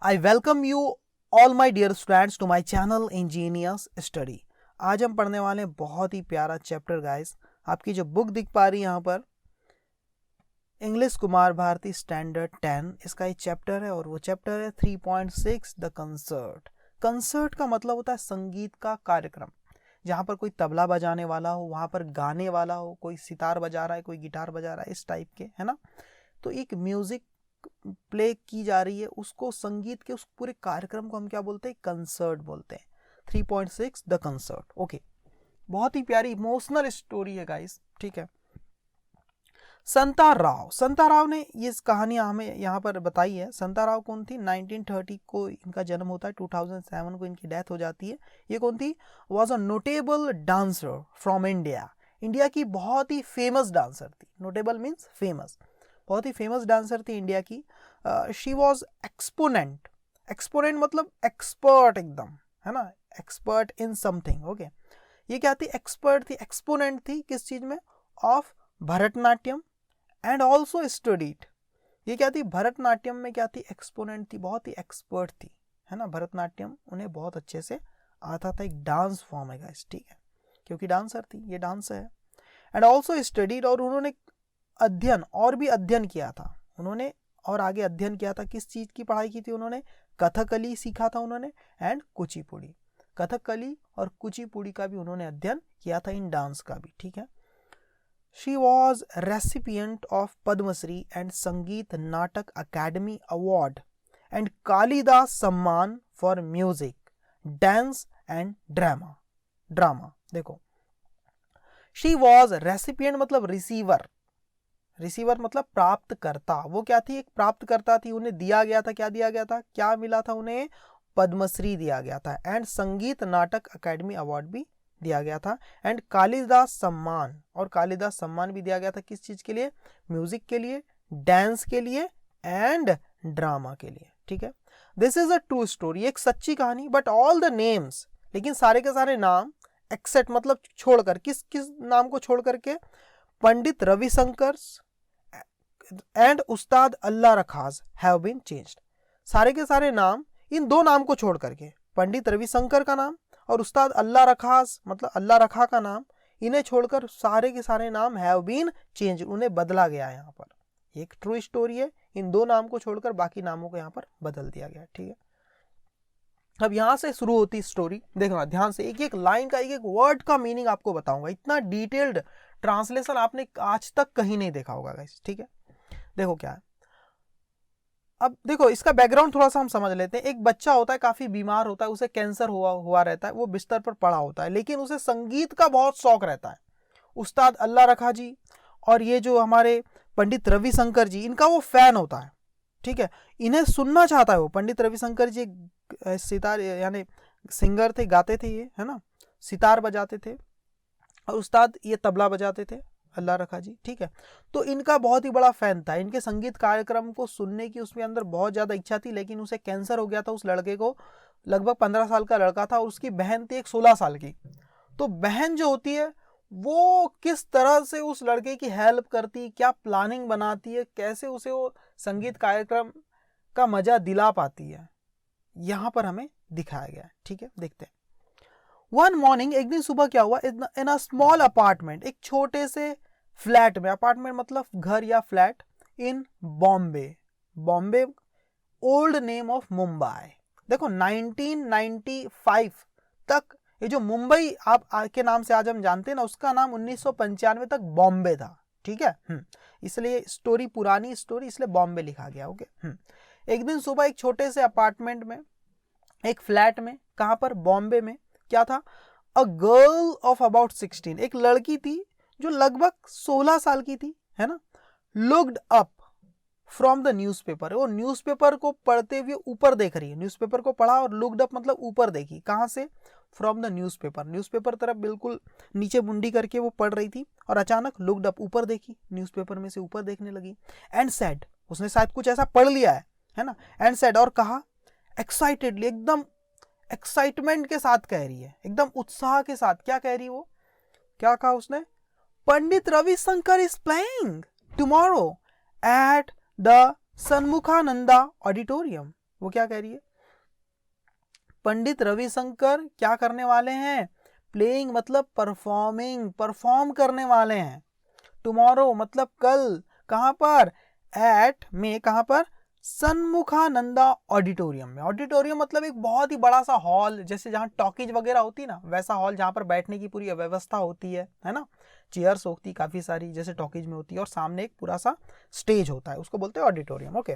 I welcome you all my dear students to my channel Ingenious Study। आज हम पढ़ने वाले हैं बहुत ही प्यारा चैप्टर गाइस। आपकी जो बुक दिख पा रही है यहाँ पर इंग्लिश कुमार भारती स्टैंडर्ड 10, इसका एक चैप्टर है और वो चैप्टर है 3.6 द कंसर्ट। कंसर्ट का मतलब होता है संगीत का कार्यक्रम, जहाँ पर कोई तबला बजाने वाला हो, वहाँ पर गाने वाला हो, कोई सितार बजा रहा है, कोई गिटार बजा रहा है, इस टाइप के, है ना। तो एक म्यूजिक प्ले की जा रही है, उसको संगीत के उस पूरे कार्यक्रम को हम क्या बोलते हैं? कंसर्ट बोलते हैं। 3.6 द कंसर्ट। ओके, बहुत ही प्यारी इमोशनल स्टोरी है गाइस, ठीक है। संता राव ने ये कहानी हमें यहाँ पर बताई है। संता राव कौन थी? 1930 को इनका जन्म होता है, 2007 को इनकी डेथ हो जाती है। ये कौन थी? Was a notable dancer from India. India की बहुत ही फेमस डांसर थी। नोटेबल मीन्स फेमस, बहुत ही फेमस डांसर थी इंडिया की। She was exponent. एक्सपोनेंट मतलब एक्सपर्ट एकदम, है ना, एक्सपर्ट इन समथिंग। ओके, ये क्या थी? एक्सपर्ट थी, एक्सपोनेंट थी किस चीज में? Of Bharatanatyam and also studied. ये क्या थी? भरतनाट्यम में क्या थी? एक्सपोनेंट थी, बहुत ही एक्सपर्ट थी, है ना। भरतनाट्यम उन्हें बहुत अच्छे से आता था। एक डांस फॉर्म है गाइस, ठीक है, क्योंकि डांसर थी, ये डांस है। एंड ऑल्सो स्टडीड, और उन्होंने अध्ययन और भी अध्ययन किया था उन्होंने, और आगे अध्ययन किया था। किस चीज की पढ़ाई की थी उन्होंने? कथकली सीखा था उन्होंने एंड कुचिपुड़ी। कथकली और कुचिपुड़ी का भी उन्होंने अध्ययन किया था, इन डांस का भी, ठीक है। She was recipient of Padma Shri and Sangeet Natak Akademi award and Kalidas Samman for music, dance and drama. देखो, शी वॉज रेसिपिएंट मतलब रिसीवर, रिसीवर मतलब प्राप्तकर्ता। वो क्या थी? एक प्राप्तकर्ता थी। उन्हें दिया गया था, क्या दिया गया था? क्या मिला था उन्हें? पद्मश्री दिया गया था एंड संगीत नाटक अकेडमी अवार्ड भी दिया गया था एंड कालिदास सम्मान, और कालिदास सम्मान भी दिया गया था। किस चीज के लिए? म्यूजिक के लिए, डांस के लिए एंड ड्रामा के लिए, ठीक है। This is a true story, एक सच्ची कहानी। बट ऑल द नेम्स, लेकिन सारे के सारे नाम एक्सेप्ट मतलब छोड़कर, किस किस नाम को छोड़ करके? Pandit Ravishankar and Ustad Allah रखाज have been changed. सारे के सारे नाम, इन दो नाम को छोड़ करके, पंडित रविशंकर का नाम और उस्ताद अल्लाह रखाज मतलब अल्लाह रखा का नाम, इन्हें छोड़कर सारे के सारे नाम हैव बीन चेंज, उन्हें बदला गया। यहाँ पर एक ट्रू स्टोरी है, इन दो नाम को छोड़कर बाकी नामों को यहाँ पर बदल दिया गया, ठीक है। अब यहाँ से शुरू होती स्टोरी, देखना ध्यान से, एक एक लाइन का, एक एक वर्ड का मीनिंग आपको बताऊंगा। इतना डिटेल्ड ट्रांसलेशन आपने आज तक कहीं नहीं देखा होगा गाइस, ठीक है। देखो क्या है, अब देखो इसका बैकग्राउंड थोड़ा सा हम समझ लेते हैं। एक बच्चा होता है, काफी बीमार होता है, उसे कैंसर हुआ रहता है, वो बिस्तर पर पड़ा होता है, लेकिन उसे संगीत का बहुत शौक रहता है। उस्ताद अल्लाह रखा जी और ये जो हमारे पंडित रविशंकर जी, इनका वो फैन होता है, ठीक है। इन्हें सुनना चाहता है वो। पंडित रविशंकर जी सितार यानी सिंगर थे, गाते थे ये, है ना, सितार बजाते थे, और उस्ताद ये तबला बजाते थे, अल्लाह रखा जी, ठीक है। तो इनका बहुत ही बड़ा फैन था, इनके संगीत कार्यक्रम को सुनने की उसके अंदर बहुत ज्यादा इच्छा थी, लेकिन उसे कैंसर हो गया था। उस लड़के को, लगभग 15 साल का लड़का था, और उसकी बहन थी एक 16 साल की। तो बहन जो होती है वो किस तरह से उस लड़के की हेल्प करती, क्या प्लानिंग बनाती है, कैसे उसे वो संगीत कार्यक्रम का मजा दिला पाती है, यहां पर हमें दिखाया गया है, ठीक है। देखते हैं। वन मॉर्निंग, एक दिन सुबह क्या हुआ, इन अ स्मॉल अपार्टमेंट, एक छोटे से फ्लैट में, अपार्टमेंट मतलब घर या flat, in Bombay. Bombay old name of Mumbai. देखो 1995 तक ये जो मुंबई आप के नाम से आज हम जानते हैं ना, उसका नाम 1995 तक बॉम्बे था, ठीक है। इसलिए स्टोरी पुरानी स्टोरी, इसलिए बॉम्बे लिखा गया। ओके। एक दिन सुबह एक छोटे से अपार्टमेंट में, एक फ्लैट में, कहां पर? बॉम्बे में। क्या था? अ गर्ल ऑफ अबाउट 16, एक लड़की थी जो लगभग 16 साल की थी, है ना। Looked up from the newspaper, वो न्यूज़पेपर को पढ़ते हुए ऊपर देख रही है। न्यूज़पेपर को पढ़ा और लुक्ड अप मतलब ऊपर देखी। कहां से? फ्रॉम द न्यूज़पेपर, न्यूज़पेपर तरफ बिल्कुल नीचे मुंडी करके वो पढ़ रही थी, और अचानक लुक्ड अप, ऊपर देखी, न्यूज़पेपर में से ऊपर देखने लगी। एंड सेड, उसने शायद कुछ ऐसा पढ़ लिया है ना। एंड सेड, और कहा एक्साइटेडली, एकदम एक्साइटमेंट के साथ कह रही है, एकदम उत्साह के साथ। क्या कह रही वो? क्या कहा उसने? Pandit Ravishankar is playing tomorrow at the Shanmukhananda auditorium. वो क्या कह रही है, पंडित रविशंकर क्या करने वाले हैं, प्लेइंग मतलब परफॉर्मिंग, परफॉर्म करने वाले हैं। टुमारो मतलब कल, कहां पर, एट में, कहां पर, सन्मुखानंदा ऑडिटोरियम में। ऑडिटोरियम मतलब एक बहुत ही बड़ा सा हॉल, जैसे जहां टॉकीज वगैरह होती ना, वैसा हॉल जहां पर बैठने की पूरी व्यवस्था होती है ना, चेयर्स होती काफी सारी जैसे टॉकीज में होती है, और सामने एक पूरा सा स्टेज होता है, उसको बोलते हैं ऑडिटोरियम। ओके,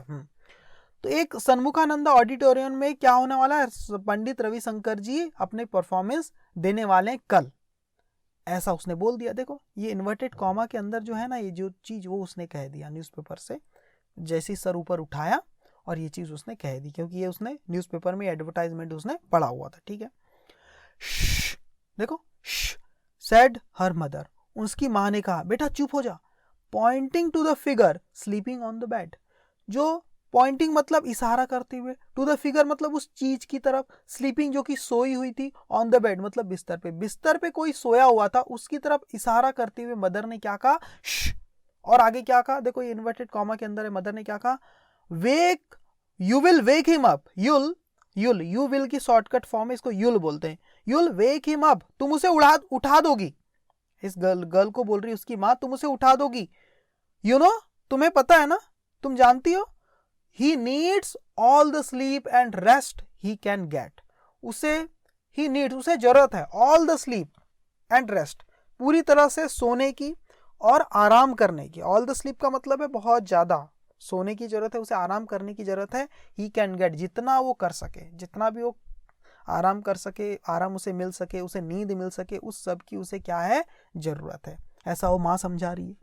तो एक सन्मुखानंदा ऑडिटोरियम में क्या होने वाला है, पंडित रविशंकर जी अपने परफॉर्मेंस देने वाले कल, ऐसा उसने बोल दिया। देखो ये इन्वर्टेड कॉमा के अंदर जो है ना, ये जो चीज वो उसने कह दिया न्यूज़पेपर से, जैसे सर ऊपर उठाया और ये चीज उसने कह दी, क्योंकि ये उसने न्यूज़पेपर में एडवर्टाइजमेंट उसने पढ़ा हुआ था, ठीक है। देखो, सेड हर मदर, उसकी माँ ने कहा बेटा चुप हो जा, pointing to the figure sleeping on the bed. जो पॉइंटिंग मतलब इशारा करते हुए, टू द फिगर मतलब उस चीज की तरफ, स्लीपिंग जो कि सोई हुई थी, ऑन द बेड मतलब बिस्तर पे, बिस्तर पे कोई सोया हुआ था उसकी तरफ इशारा करते हुए मदर ने क्या कहा, और आगे क्या कहा, देखो ये इन्वर्टेड कॉमा के अंदर है, मदर ने क्या कहा, wake, you will wake him up, you will की शॉर्टकट फॉर्म है, इसको युल बोलते हैं, युल वेक हिम अप, तुम उसे उठा दोगी। इस गर्ल को बोल रही उसकी माँ, तुम उसे उठा दोगी, यू नो, तुम्हें पता है ना, तुम जानती हो, he needs all the sleep and rest he can get, उसे जरूरत है all the sleep and rest, पूरी तरह से सोने की और आराम करने की। all the sleep का मतलब है बहुत ज्यादा सोने की जरूरत है, उसे आराम करने की जरूरत है, he can get, जितना वो कर सके, जितना भी वो आराम कर सके, आराम उसे मिल सके, उसे नींद मिल सके, उस सब की उसे क्या है, जरूरत है, ऐसा वो माँ समझा रही है।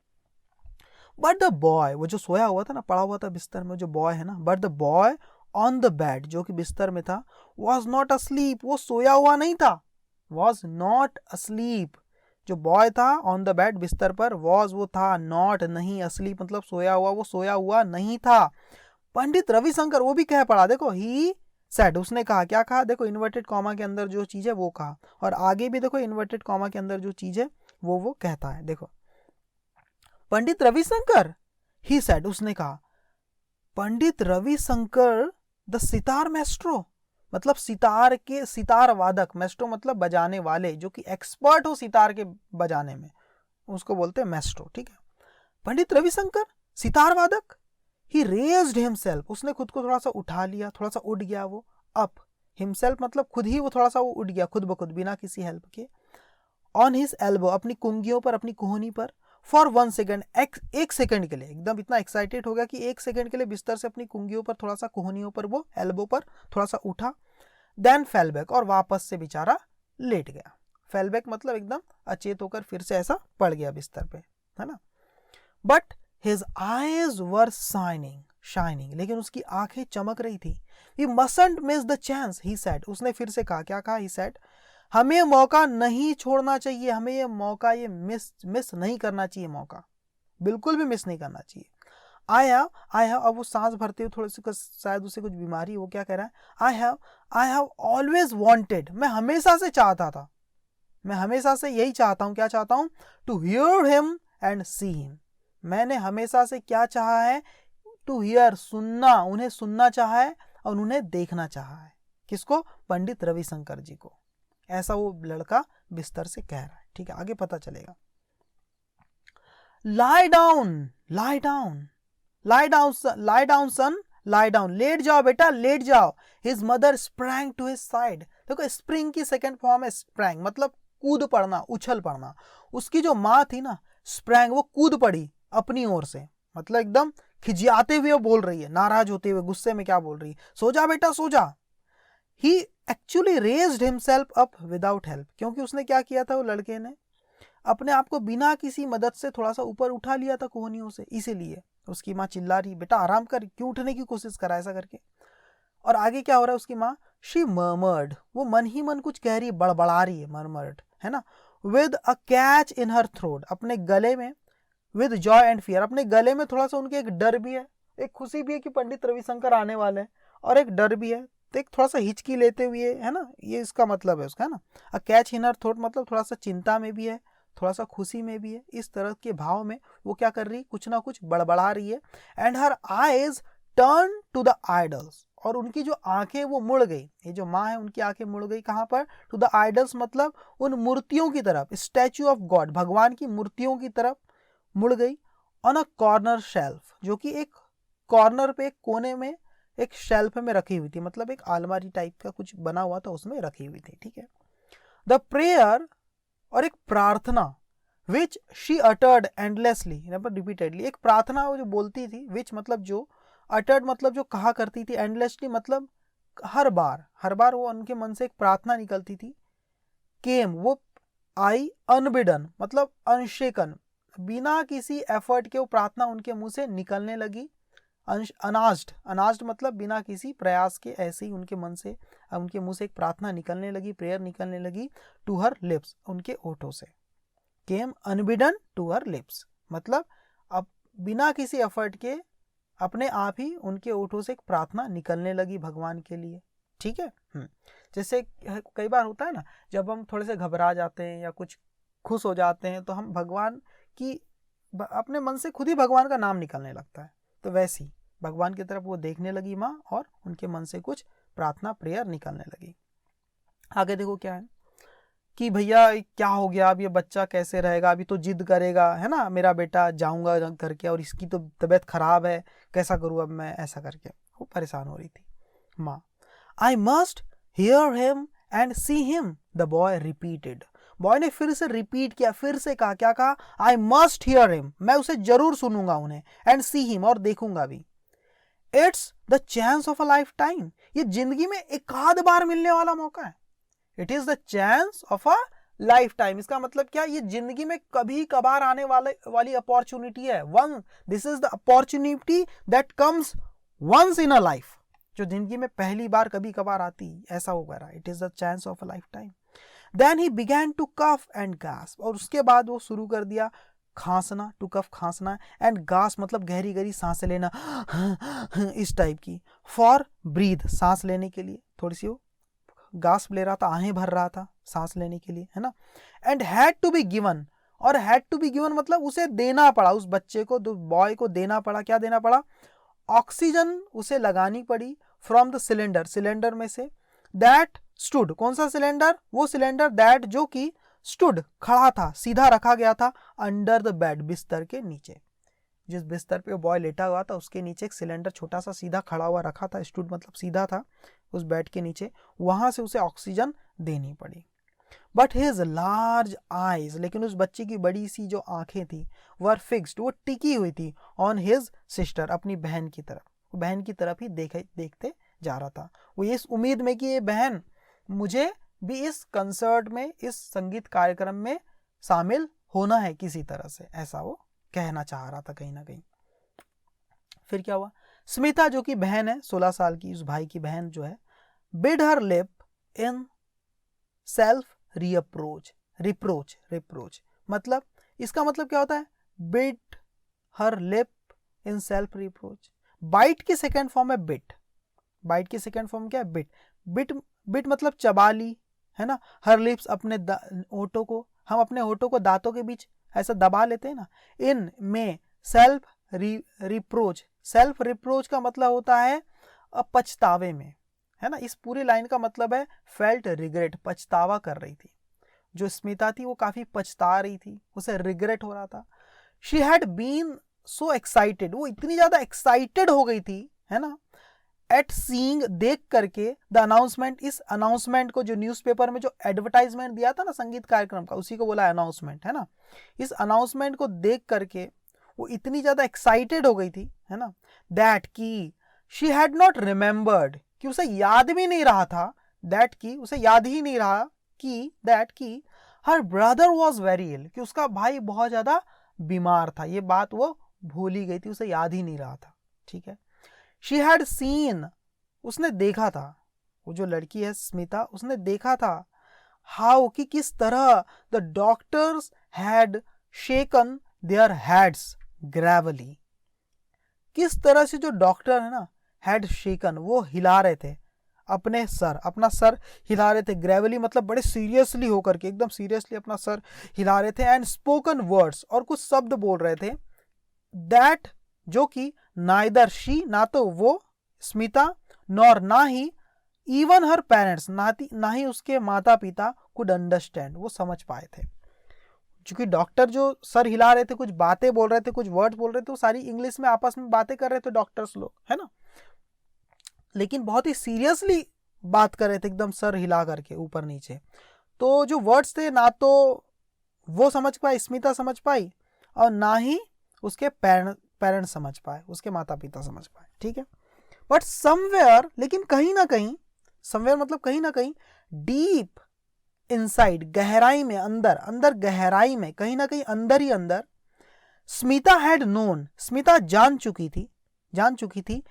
बट द बॉय, वो जो सोया हुआ था ना, पड़ा हुआ था बिस्तर में, जो बॉय है ना, but the boy on the bed, जो कि बिस्तर में था, वॉज नॉट अस्लीप, वो सोया हुआ नहीं था, वॉज नॉट अस्लीप, जो बॉय था ऑन द बेड बिस्तर पर, वॉज वो था, नॉट नहीं, अस्लीप मतलब सोया हुआ, वो सोया हुआ नहीं था। पंडित रविशंकर वो भी कह पड़ा, देखो ही सेड, उसने कहा, क्या कहा, देखो इन्वर्टेड कॉमा के अंदर जो चीज है वो कहा, और आगे भी देखो इन्वर्टेड कॉमा के अंदर जो चीज है वो कहता है। देखो पंडित रविशंकर, ही सेड, उसने कहा, पंडित रविशंकर द सितार मैस्ट्रो, मतलब सितार वादक, मैस्ट्रो मतलब बजाने वाले, जो कि एक्सपर्ट हो सितार के बजाने में, उसको बोलते हैं मैस्ट्रो, ठीक है। पंडित रविशंकर सितार वादक, ही रेज्ड हिमसेल्फ, उसने खुद को थोड़ा सा उठा लिया, थोड़ा सा उठ गया वो, अप, हिमसेल्फ मतलब खुद ही वो थोड़ा सा वो उठ गया, खुद ब खुद, बिना किसी हेल्प के, ऑन हिज एल्बो, अपनी कुंगियों पर, अपनी कोहनी पर, फॉर 1 सेकेंड, एक सेकंड के लिए, एकदम इतना एक्साइटेड हो गया कि 1 सेकंड के लिए बिस्तर से अपनी कुंगियों पर थोड़ा सा, कोहनियों पर, वो एल्बो पर थोड़ा सा उठा, देन फेल बैक, और वापस से बेचारा लेट गया। फेल बैक मतलब एकदम अचेत होकर फिर से ऐसा पड़ गया बिस्तर पे, है ना। But his eyes were shining, लेकिन उसकी आंखें चमक रही थी। We mustn't miss the chance, he said, उसने फिर से कहा, क्या कहा, ही सेड, हमें मौका नहीं छोड़ना चाहिए, हमें ये मौका, ये मिस नहीं करना चाहिए, मौका बिल्कुल भी मिस नहीं करना चाहिए। आई हैव, अब वो सांस भरते हुए थोड़ी सी, शायद उसे कुछ बीमारी, वो क्या कह रहा है, आई हैव ऑलवेज वांटेड, मैं हमेशा से चाहता था, मैं हमेशा से यही चाहता हूँ, क्या चाहता हूँ, to hear him and see him, मैंने हमेशा से क्या चाहा है, टू हियर, सुनना, उन्हें सुनना चाहा है और उन्हें देखना चाहा है, किसको, पंडित रविशंकर जी को, ऐसा वो लड़का बिस्तर से कह रहा है, ठीक है, आगे पता चलेगा। Lie down son, lie down, लेट जाओ बेटा, लेट जाओ। His mother sprang to his side, देखो स्प्रिंग की सेकंड फॉर्म है स्प्रैंग, मतलब कूद पड़ना, उछल पड़ना। उसकी जो माँ थी ना, स्प्रैंग, वो कूद पड़ी अपनी ओर से, मतलब एकदम खिजियाते हुए बोल रही है, नाराज होते हुए, गुस्से में क्या बोल रही है, सो जा बेटा सो जा। He actually raised himself up without help, क्योंकि उसने क्या किया था, वो लड़के ने अपने आप को बिना किसी मदद से थोड़ा सा ऊपर उठा लिया था कोहनियों से, इसीलिए उसकी माँ चिल्ला रही, बेटा आराम कर, क्यों उठने की कोशिश करा, ऐसा करके। और आगे क्या हो रहा है, उसकी माँ, शी मर्मर्ड, वो मन ही मन कुछ कह रही है, बड़बड़ा रही है, मर्मर्ड है ना, with a catch in her throat, अपने गले में, विद जॉय एंड फियर, अपने गले में थोड़ा सा उनके एक डर भी है, एक खुशी भी है कि पंडित रविशंकर आने वाले हैं, और एक डर भी है, तो एक थोड़ा सा हिचकी लेते हुए, है ना, ये इसका मतलब है उसका, है ना। A catch in her throat मतलब थोड़ा सा चिंता में भी है, थोड़ा सा खुशी में भी है, इस तरह के भाव में वो क्या कर रही, कुछ ना कुछ बड़बड़ा रही है। And her eyes turn to the idols, और उनकी जो आंखें वो मुड़ गई, ये जो माँ है उनकी आंखें मुड़ गई कहाँ पर, टू द आइडल्स मतलब उन मूर्तियों की तरफ, स्टैचू ऑफ गॉड भगवान की मूर्तियों की तरफ मुड़ गई, ऑन अ कॉर्नर शेल्फ जो कि एक कॉर्नर पे एक कोने में एक शेल्फ में रखी हुई थी, मतलब एक आलमारी टाइप का कुछ बना हुआ था उसमें रखी हुई थी, ठीक है। द प्रेयर और एक प्रार्थना which she uttered endlessly repeatedly, एक प्रार्थना वो जो बोलती थी, विच मतलब जो, अटर्ड मतलब जो कहा करती थी, एंडलेसली मतलब हर बार वो उनके मन से एक प्रार्थना निकलती थी, केम वो आई, अनबिडन मतलब अनशेकन, बिना किसी एफर्ट के वो प्रार्थना उनके मुंह से निकलने लगी, अनाज्ड मतलब बिना किसी प्रयास के ऐसे ही उनके मन से उनके मुंह से एक प्रार्थना निकलने लगी, प्रेयर निकलने लगी, टू हर लिप्स उनके ओठों से, केम अनबिडन टू हर लिप्स मतलब अब बिना किसी एफर्ट के अपने आप ही उनके ओठों से एक प्रार्थना निकलने लगी भगवान के लिए, ठीक है। जैसे कई बार होता है ना, जब हम थोड़े से घबरा जाते हैं या कुछ खुश हो जाते हैं तो हम भगवान की अपने मन से खुद ही भगवान का नाम निकलने लगता है, तो वैसे ही भगवान की तरफ वो देखने लगी माँ और उनके मन से कुछ प्रार्थना प्रेयर निकलने लगी। आगे देखो क्या है कि भैया क्या हो गया, अब ये बच्चा कैसे रहेगा, अभी तो जिद करेगा है ना, मेरा बेटा जाऊंगा करके, और इसकी तो तबीयत खराब है, कैसा करूँ अब मैं, ऐसा करके वो परेशान हो रही थी माँ। I must here him and see him, the boy repeated, boy ने फिर से रिपीट किया, फिर से कहा, क्या कहा, आई मस्ट हियर हिम, मैं उसे जरूर सुनूंगा उन्हें, एंड सी हिम और देखूंगा भी, it's the chance of a life time, ये जिंदगी में एक आध बार मिलने वाला मौका है, it is the chance of a life time, इसका मतलब क्या, ये जिंदगी में कभी कभार आने वाली अपॉर्चुनिटी है, this is the opportunity that comes once in a life, जो जिंदगी में पहली बार कभी कभार आती, ऐसा होगा, it is the chance of a lifetime. Then he began to cough and gasp, और उसके बाद वो शुरू कर दिया खांसना, टू कफ खांसना, एंड गास्प मतलब गहरी गहरी सांसें लेना इस टाइप की, फॉर ब्रीथ सांस लेने के लिए, थोड़ी सी वो गास्प ले रहा था, आहें भर रहा था सांस लेने के लिए, है ना। And had to be given, और हैड टू बी गिवन मतलब उसे देना पड़ा, उस बच्चे को, बॉय को देना पड़ा, क्या देना पड़ा, ऑक्सीजन उसे लगानी पड़ी, फ्रॉम द सिलेंडर, सिलेंडर में से, दैट स्टूड, कौन सा सिलेंडर, वो सिलेंडर दैट जो कि स्टूड खड़ा था, सीधा रखा गया था, अंडर द बेड बिस्तर के नीचे, जिस बिस्तर पे वो बॉय लेटा हुआ था उसके नीचे एक सिलेंडर छोटा सा सीधा खड़ा हुआ रखा था, स्टूड मतलब सीधा था उस बेड के नीचे, वहां से उसे ऑक्सीजन देनी पड़ी। बट हिज लार्ज आईज, लेकिन उस बच्चे की बड़ी सी जो आंखें थी, वर फिक्स्ड, वो टिकी हुई थी, ऑन हिज सिस्टर, अपनी बहन की तरफ, वो बहन की तरफ ही देखते जा रहा था, वो इस उम्मीद में कि ये बहन मुझे भी इस कंसर्ट में, इस संगीत कार्यक्रम में शामिल होना है किसी तरह से, ऐसा वो कहना चाह रहा था कहीं ना कहीं। फिर क्या हुआ, स्मिता जो कि बहन है 16 साल की, उस भाई की बहन जो है, bit her lip in self reproach मतलब इसका मतलब क्या होता है, bit her lip in self reproach, bite की सेकेंड फॉर्म है बिट, बाइट की सेकेंड फॉर्म क्या है, बिट मतलब चबा ली, है ना, हर लिप्स अपने होठों को, हम अपने होठों को दांतों के बीच ऐसा दबा लेते हैं ना, इन में सेल्फ रिप्रोच का मतलब होता है पछतावे में, है ना, इस पूरी लाइन का मतलब है फेल्ट रिग्रेट, पछतावा कर रही थी, जो स्मिता थी वो काफी पछता रही थी, उसे रिग्रेट हो रहा था। She had been so excited, वो इतनी ज्यादा एक्साइटेड हो गई थी, है ना, एट सीइंग देख करके, द अनाउंसमेंट, इस अनाउंसमेंट को, जो न्यूज़पेपर में जो एडवर्टाइजमेंट दिया था ना संगीत कार्यक्रम का, उसी को बोला अनाउंसमेंट, है ना, इस अनाउंसमेंट को देख करके वो इतनी ज्यादा एक्साइटेड हो गई थी, है ना, दैट की शी हैड नॉट रिमेंबर्ड, कि उसे याद भी नहीं रहा था, दैट की उसे याद ही नहीं रहा कि, दैट की हर ब्रदर वॉज वेरी इल, कि उसका भाई बहुत ज्यादा बीमार था, ये बात वो भूल ही गई थी, उसे याद ही नहीं रहा था, ठीक है। शी हैड सीन, उसने देखा था, वो जो लड़की है स्मिता, उसने देखा था, हाउ कि किस तरह the doctors had shaken their heads Gravely, किस तरह से जो डॉक्टर है ना, हैड शेकन वो हिला रहे थे अपने सर, अपना सर हिला रहे थे, ग्रेवली मतलब बड़े सीरियसली होकर के, एकदम सीरियसली अपना सर हिला रहे थे, एंड स्पोकन वर्ड्स, और कुछ शब्द बोल रहे थे, दैट जो कि नाइदर शी, ना तो वो स्मिता, नॉर ना ही इवन हर पेरेंट्स ना ही उसके माता पिता कुड अंडरस्टैंड, वो समझ पाए थे। क्योंकि डॉक्टर जो सर हिला रहे थे, कुछ बातें बोल रहे थे, कुछ वर्ड्स बोल रहे थे, वो सारी इंग्लिश में आपस में बातें कर रहे थे डॉक्टर्स लोग, है ना, लेकिन बहुत ही सीरियसली बात कर रहे थे, एकदम सर हिला करके ऊपर नीचे। तो जो वर्ड्स थे ना तो वो समझ पाए, स्मिता समझ पाई, और ना ही उसके पेरेंट्स समझ पाए, उसके माता पिता समझ पाए, ठीक है। बट समवेयर, लेकिन कहीं ना कहीं, समवेयर मतलब कहीं ना कहीं, डीप इनसाइड, गहराई में, अंदर गहराई में, कहीं ना कहीं अंदर ही अंदर, स्मिता हैड नोन, स्मिता जान चुकी थी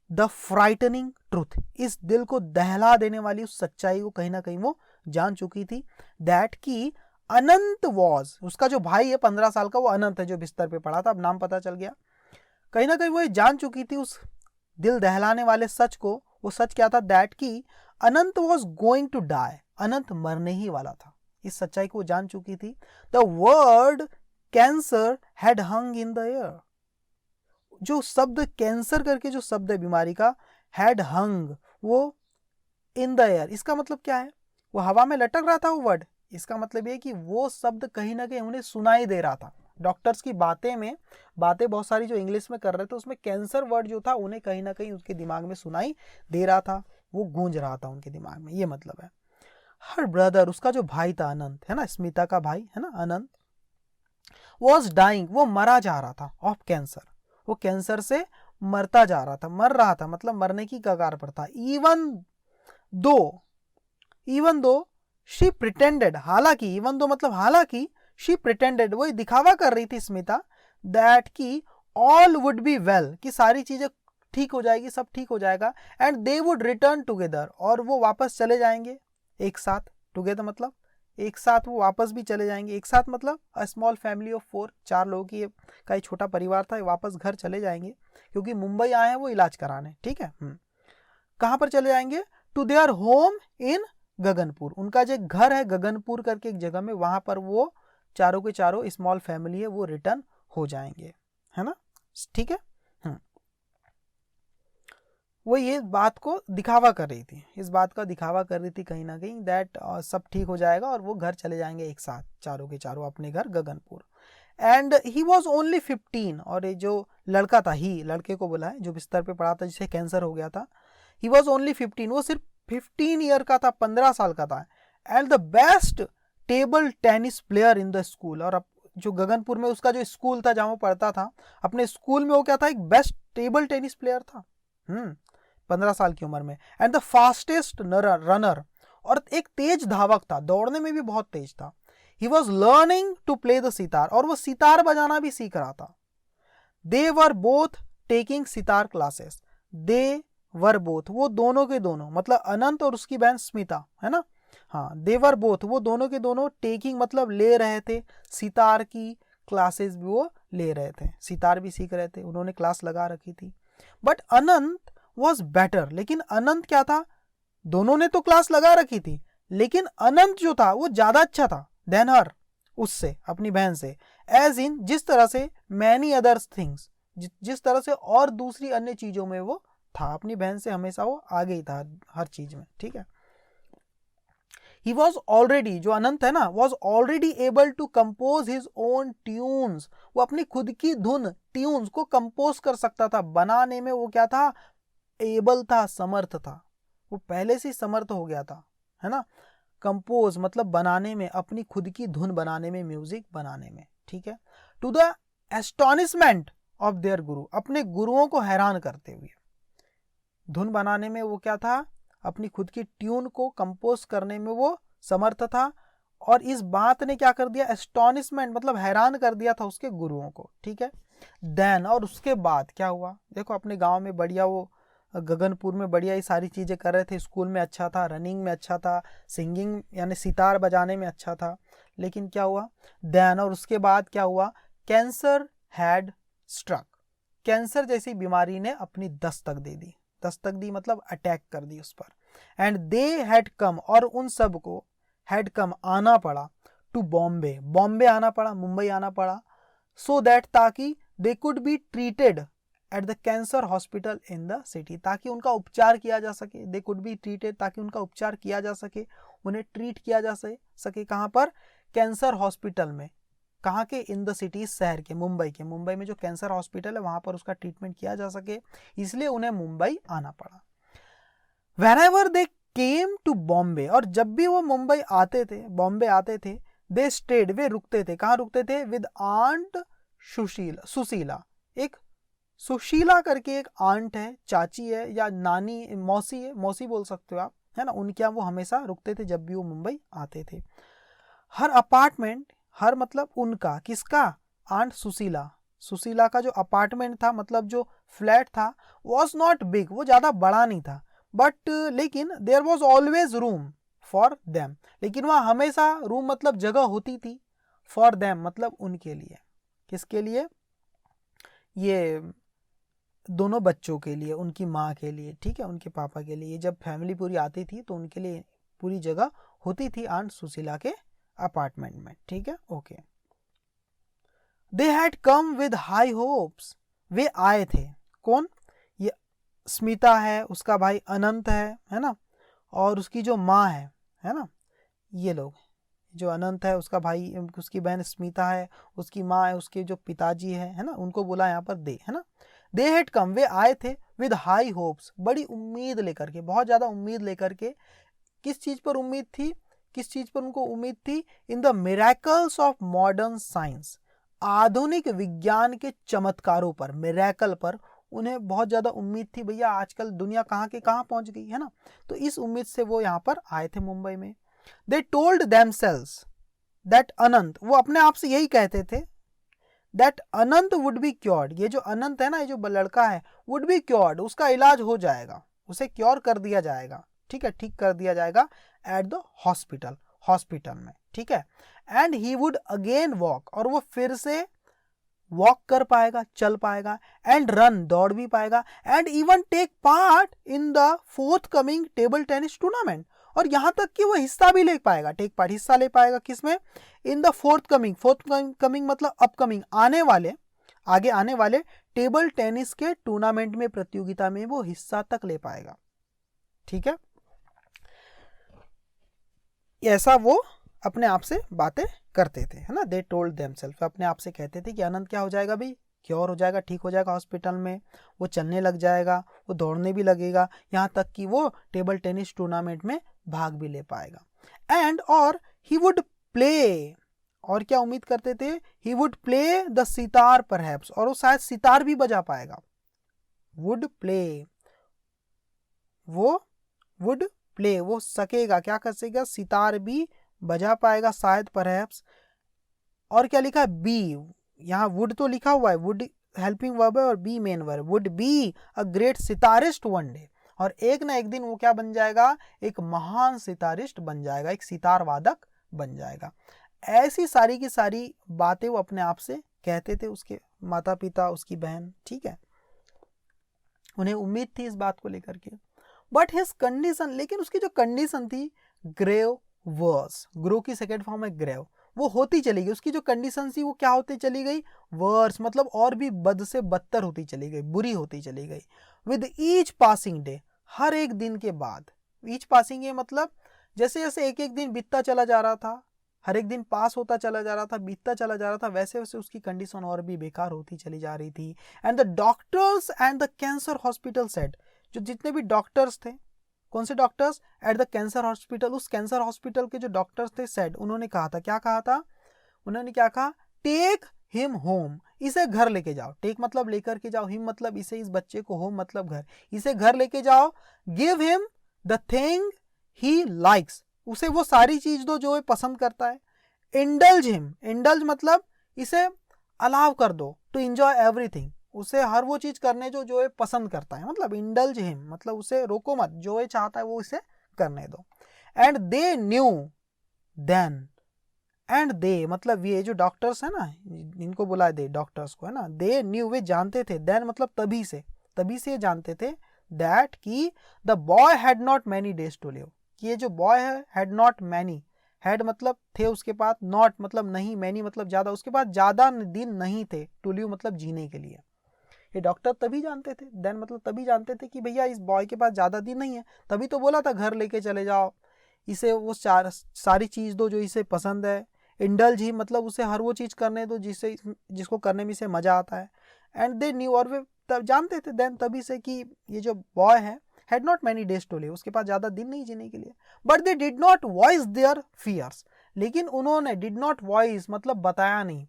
द फ्राइटनिंग ट्रूथ, इस दिल को दहला देने वाली उस सच्चाई को कहीं ना कहीं वो जान चुकी थी, दैट की अनंत वॉज, उसका जो भाई है 15 साल का, वो अनंत है जो बिस्तर पे पड़ा था, अब नाम पता चल गया। कहीं ना कहीं वो जान चुकी थी उस दिल दहलाने वाले सच को। वो सच क्या था, दैट की अनंत वॉज गोइंग टू डाई, अनंत मरने ही वाला था, इस सच्चाई को जान चुकी थी। The word cancer had hung in the air, जो शब्द कैंसर करके जो शब्द है बीमारी का, हैड हंग, वो इन द एयर, इसका मतलब क्या है, वो हवा में लटक रहा था वो वर्ड। इसका मतलब ये कि वो शब्द कहीं ना कहीं उन्हें सुनाई दे रहा था। डॉक्टर्स की बातें बहुत सारी जो इंग्लिश में कर रहे थे, उसमें कैंसर वर्ड जो था उन्हें कहीं ना कहीं उसके दिमाग में सुनाई दे रहा था, वो गूंज रहा था उनके दिमाग में, ये मतलब है। हर ब्रदर, उसका जो भाई था अनंत, है ना, स्मिता का भाई है ना अनंत, वॉज डाइंग, वो मरा जा रहा था, ऑफ कैंसर, वो कैंसर से मरता जा रहा था, मर रहा था मतलब मरने की कगार पर था। इवन दो शी प्रिटेंडेड, हालांकि, इवन दो मतलब हालांकि, शी प्रिटेंडेड, वो दिखावा कर रही थी स्मिता, दैट की ऑल वुड बी वेल, कि सारी चीजें ठीक हो जाएगी, सब ठीक हो जाएगा, and they would return together, और वो वापस चले जाएंगे एक साथ, टुगेदर मतलब एक साथ वो वापस भी चले जाएंगे, एक साथ मतलब अ स्मॉल फैमिली ऑफ 4, 4 लोगों की का एक छोटा परिवार था, वापस घर चले जाएंगे, क्योंकि मुंबई आए हैं वो इलाज कराने, ठीक है। कहाँ पर चले जाएंगे, to their home in Gaganpur, उनका जो घर है गगनपुर करके एक जगह में, वहां पर वो चारों के चारों स्मॉल फैमिली है वो रिटर्न हो जाएंगे, है ना, ठीक है। वो ये बात को दिखावा कर रही थी, इस बात का दिखावा कर रही थी कहीं ना कहीं, दैट सब ठीक हो जाएगा और वो घर चले जाएंगे एक साथ, चारों के चारों अपने घर Gaganpur. And he was only 15, और ये जो लड़का था, ही लड़के को बोला है जो बिस्तर पे पड़ा था जिसे कैंसर हो गया था, ही वॉज ओनली 15, वो सिर्फ 15 ईयर का था, 15 साल का था, and the best table tennis player in the school, और जो गगनपुर में उसका जो स्कूल था जहां वो पढ़ता था, अपने स्कूल में वो क्या था, एक बेस्ट टेबल टेनिस प्लेयर था 15 साल की उम्र में, एंड द फास्टेस्ट रनर, और एक तेज धावक था, दौड़ने में भी बहुत तेज था। He was learning to play the sitar, और वो सितार बजाना भी सीख रहा था। They were both taking sitar classes, they were both, वो दोनों के दोनों, मतलब अनंत और उसकी बहन स्मिता, है ना, हाँ, दे वर बोथ, वो दोनों के दोनों टेकिंग मतलब ले रहे थे, सितार की क्लासेस भी वो ले रहे थे, सितार भी सीख रहे थे, उन्होंने क्लास लगा रखी थी। बट अनंत वॉज बेटर, लेकिन अनंत क्या था, दोनों ने तो क्लास लगा रखी थी, लेकिन अनंत जो था वो ज्यादा अच्छा था देन हर, उससे, अपनी बहन से, एज इन, जिस तरह से, मैनी अदर्स थिंग्स, जिस तरह से और दूसरी अन्य चीजों में वो था, अपनी बहन से हमेशा वो आगे ही था हर चीज में, ठीक है। He was already, जो अनंत है ना, was already able to compose his own tunes, वो अपनी खुद की धुन, ट्यून्स को कंपोज कर सकता था, बनाने में वो क्या था, एबल था, समर्थ था, वो पहले से समर्थ हो गया था, है ना। कंपोज मतलब बनाने में, अपनी खुद की धुन बनाने में, म्यूजिक बनाने में, ठीक है। To the astonishment of their guru, अपने गुरुओं को हैरान करते हुए, धुन बनाने में वो क्या था, अपनी खुद की ट्यून को कंपोज करने में वो समर्थ था, और इस बात ने क्या कर दिया, एस्टोनिशमेंट मतलब हैरान कर दिया था उसके गुरुओं को, ठीक है। देन, और उसके बाद क्या हुआ, देखो अपने गांव में बढ़िया, वो गगनपुर में बढ़िया ये सारी चीजें कर रहे थे, स्कूल में अच्छा था, रनिंग में अच्छा था, सिंगिंग यानी सितार बजाने में अच्छा था, लेकिन क्या हुआ, देन, और उसके बाद क्या हुआ, कैंसर हैड स्ट्रक, कैंसर जैसी बीमारी ने अपनी दस्तक दी मतलब अटैक कर दी उस पर। एंड दे हैड कम, और उन सब को हैड कम आना पड़ा, टू बॉम्बे आना पड़ा, मुंबई आना पड़ा, सो दैट, ताकि they could be treated at the cancer hospital in the city, ताकि उनका उपचार किया जा सके, दे कुड बी ट्रीटेड, ताकि उनका उपचार किया जा सके, उन्हें ट्रीट किया जा सके कहाँ पर, कैंसर हॉस्पिटल में, कहाँ के, इन द सिटी, शहर के, मुंबई में जो कैंसर हॉस्पिटल है वहाँ पर उसका ट्रीटमेंट किया जा सके, इसलिए उन्हें मुंबई आना पड़ा। Whenever they came to Bombay, और जब भी वो मुंबई आते थे, बॉम्बे आते थे, दे स्टेड, वे रुकते थे, कहाँ रुकते थे, विद आंट सुशीला, एक सुशीला करके एक आंट है, चाची है या नानी, मौसी है, मौसी बोल सकते हो आप, है ना, उनके यहाँ वो हमेशा रुकते थे जब भी वो मुंबई आते थे। हर अपार्टमेंट, हर मतलब उनका, किसका, आंट सुशीला का जो अपार्टमेंट था, मतलब जो फ्लैट था, वॉज नॉट बिग, वो ज़्यादा बड़ा नहीं था, बट लेकिन there was always room for them, लेकिन वहाँ हमेशा रूम मतलब जगह होती थी, फॉर देम मतलब उनके लिए, किसके लिए, ये दोनों बच्चों के लिए, उनकी माँ के लिए, ठीक है, उनके पापा के लिए, जब फैमिली पूरी आती थी तो उनके लिए पूरी जगह होती थी आंट सुशीला के अपार्टमेंट में, ठीक है, okay. They had come with high hopes, वे आए थे, कौन, ये स्मिता है, उसका भाई अनंत है ना, और उसकी जो माँ है ना, ये लोग, जो अनंत है उसका भाई, उसकी बहन स्मिता है, उसकी माँ है, उसके जो पिताजी है ना, उनको बोला यहाँ पर दे, है ना, दे हैड कम, वे आए थे, विद हाई होप्स, बड़ी उम्मीद लेकर के, बहुत ज़्यादा उम्मीद लेकर के, किस चीज़ पर उम्मीद थी, किस चीज़ पर उनको उम्मीद थी, in the miracles of modern science, आधुनिक विज्ञान के चमत्कारों पर, मिरेकल पर उन्हें बहुत ज़्यादा उम्मीद थी, भैया आजकल दुनिया कहाँ के कहाँ पहुँच गई, है ना, तो इस उम्मीद से वो यहाँ पर आए थे मुंबई में। दे टोल्ड देमसेल्व्स दैट अनंत, वो अपने आप से यही कहते थे, that Anant would be cured, ये जो अनंत है ना, ये जो लड़का है, वुड बी क्योर्ड, उसका इलाज हो जाएगा, उसे क्योर कर दिया जाएगा, ठीक है, ठीक कर दिया जाएगा, एट द हॉस्पिटल में, ठीक है, and he would again walk, और वो फिर से वॉक कर पाएगा, चल पाएगा, एंड रन, दौड़ भी पाएगा, and even take part in the forthcoming table tennis tournament, और यहां तक कि वो हिस्सा भी ले पाएगा, टेक पार्ट, हिस्सा ले पाएगा, किसमें, इन द फोर्थ कमिंग मतलब अपकमिंग, आगे आने वाले टेबल टेनिस के टूर्नामेंट में, प्रतियोगिता में वो हिस्सा तक ले पाएगा, ठीक है, ऐसा वो अपने आप से बातें करते थे, है ना, दे टोल्ड देमसेल्फ, अपने आप से कहते थे कि अनंत क्या हो जाएगा भाई, क्योर हो जाएगा, ठीक हो जाएगा हॉस्पिटल में, वो चलने लग जाएगा, वो दौड़ने भी लगेगा, यहाँ तक कि वो टेबल टेनिस टूर्नामेंट में भाग भी ले पाएगा, एंड और ही वुड प्ले, और क्या उम्मीद करते थे, he would play the sitar perhaps, और वो शायद सितार भी बजा पाएगा, वुड प्ले, वो वुड प्ले, वो सकेगा, क्या कर सकेगा, सितार भी बजा पाएगा शायद, परहैप्स, और क्या लिखा है, बी, यहाँ वुड तो लिखा हुआ है, वुड हेल्पिंग वर्ब है और be main verb, would be a great sitarist one day, और एक ना एक दिन वो क्या बन जाएगा, एक महान सितारिस्ट बन जाएगा, एक सितार वादक बन जाएगा। ऐसी सारी की सारी बातें वो अपने आप से कहते थे, उसके माता पिता, उसकी बहन, ठीक है, उन्हें उम्मीद थी इस बात को लेकर के, बट हिज कंडीशन, लेकिन उसकी जो कंडीशन थी, ग्रेव वर्स, ग्रो की सेकेंड फॉर्म है ग्रेव, वो होती चली गई, उसकी जो कंडीशन थी वो क्या होती चली गई, वर्स मतलब और भी बद से बदतर होती चली गई, बुरी होती चली गई, विद ईच पासिंग डे, हर एक दिन के बाद, ईच पासिंग ये मतलब जैसे जैसे एक एक दिन बीतता चला जा रहा था, हर एक दिन पास होता चला जा रहा था, बीतता चला जा रहा था, वैसे वैसे उसकी कंडीशन और भी बेकार होती चली जा रही थी, and the doctors and the cancer hospital said, जो जितने भी डॉक्टर्स थे, कौन से doctors, at the cancer hospital, उस कैंसर हॉस्पिटल के जो डॉक्टर्स थे, सेड, उन्होंने कहा था, क्या कहा था, उन्होंने क्या कहा, टेक हिम होम, इसे घर लेके जाओ, टेक मतलब लेकर के जाओ, हिम मतलब इसे, इस बच्चे को, होम मतलब घर, इसे घर लेके जाओ, give him the thing he likes, उसे वो सारी चीज दो जो वो पसंद करता है, इंडल्ज हिम, इंडल्ज मतलब इसे अलाउ कर दो, टू एंजॉय एवरीथिंग, उसे हर वो चीज करने जो जो ये पसंद करता है, मतलब इंडल्ज हिम मतलब उसे रोको मत, जो ये चाहता है वो इसे करने दो, and they knew then, and they मतलब ये जो डॉक्टर्स है ना, इनको बुलाए दे डॉक्टर्स को, है ना, दे न्यू वे जानते थे, देन मतलब तभी से जानते थे, दैट की the boy had not many days to live, कि ये जो बॉय है, हैड नॉट मैनी, हैड मतलब थे उसके पास, नॉट मतलब नहीं, मैनी मतलब ज्यादा, उसके पास ज्यादा दिन नहीं थे, टू लिव मतलब जीने के लिए, ये डॉक्टर तभी जानते थे, देन मतलब तभी जानते थे कि भैया इस बॉय के पास ज़्यादा दिन नहीं है, तभी तो बोला था घर लेके चले जाओ, इसे वो सारी चीज़ दो जो इसे पसंद है, इंडल्ज ही मतलब उसे हर वो चीज़ करने दो जिसको करने में इसे मज़ा आता है। एंड दे न्यू, और वे तब जानते थे देन तभी से कि ये जो बॉय है had not many days to live, उसके पास ज़्यादा दिन नहीं जीने के लिए। But they did not voice their fears, लेकिन उन्होंने डिड नॉट वॉइस मतलब बताया नहीं,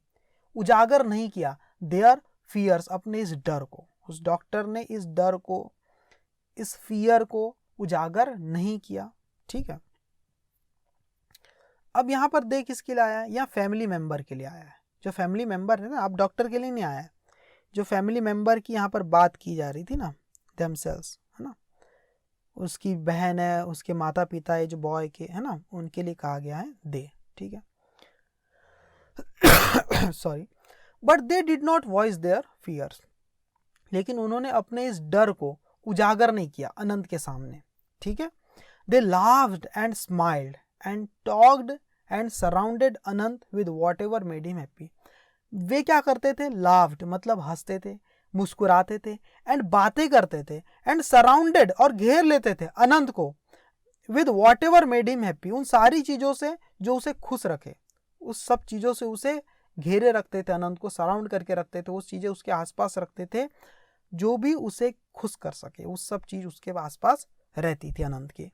उजागर नहीं किया देयर फियर्स, अपने इस डर को। उस डॉक्टर ने इस डर को, इस फियर को उजागर नहीं किया। ठीक है, अब यहाँ पर देख किसके लिए आया है, यहाँ फैमिली मेंबर के लिए आया है। जो फैमिली मेंबर है ना, अब डॉक्टर के लिए नहीं आया है, जो फैमिली मेंबर की यहाँ पर बात की जा रही थी ना, themselves, है ना, उसकी बहन है, उसके माता पिता है जो बॉय के, है ना, उनके लिए कहा गया है दे। ठीक है, sorry, but they did not voice their fears, लेकिन उन्होंने अपने इस डर को उजागर नहीं किया अनंत के सामने। ठीक है, they laughed and smiled and talked and surrounded Anant with whatever made him happy. वे क्या करते थे, लाफ्ड मतलब हंसते थे, मुस्कुराते थे, एंड बातें करते थे, एंड सराउंडेड और घेर लेते थे अनंत को, with whatever made him happy, उन सारी चीज़ों से जो उसे खुश रखे, उस सब चीज़ों से उसे घेरे रखते थे, अनंत को सराउंड करके रखते थे, उस चीज़ें उसके आसपास रखते थे जो भी उसे खुश कर सके, उस सब चीज़ उसके आसपास रहती थी अनंत के।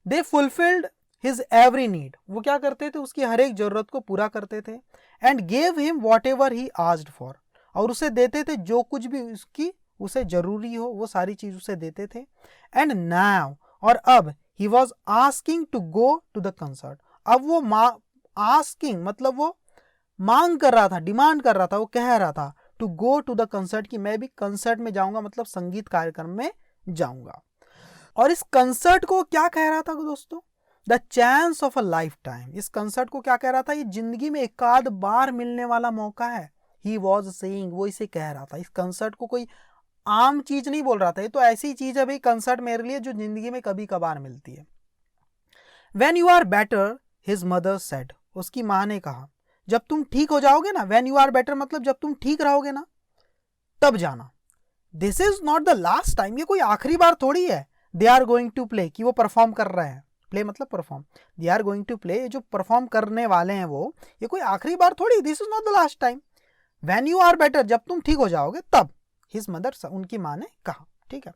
दे फुलफिल्ड हिज एवरी नीड, वो क्या करते थे, उसकी हर एक जरूरत को पूरा करते थे, and gave him what ever he asked for, और उसे देते थे जो कुछ भी उसकी उसे जरूरी हो, वो सारी चीज उसे देते थे। एंड नाउ, और अब, he was asking to go to the concert, अब वो आस्किंग मतलब वो मांग कर रहा था, डिमांड कर रहा था, वो कह रहा था to go to the concert, कि मैं भी कंसर्ट में जाऊंगा, मतलब संगीत कार्यक्रम में जाऊंगा। और इस कंसर्ट को क्या कह रहा था दोस्तों, the chance of a life time, इस कंसर्ट को क्या कह रहा था, ये जिंदगी में एक आध बार मिलने वाला मौका है। ही वॉज सेइंग, वो इसे कह रहा था, इस कंसर्ट को कोई आम चीज नहीं बोल रहा था, ये तो ऐसी चीज है भाई कंसर्ट मेरे लिए जो जिंदगी में कभी कभार मिलती है। When you are better, his mother said, उसकी माँ ने कहा जब तुम ठीक हो जाओगे ना, व्हेन यू आर बेटर मतलब जब तुम ठीक रहोगे ना तब जाना। This is not the last time, ये कोई आखिरी बार थोड़ी है। They are going to play, कि वो परफॉर्म कर रहे हैं, प्ले मतलब perform, they are going to play, जो परफॉर्म करने वाले हैं वो, ये कोई आखिरी बार थोड़ी, this is not the last time, when you are better, जब तुम ठीक हो जाओगे तब, हिज मदर, उनकी माँ ने कहा। ठीक है,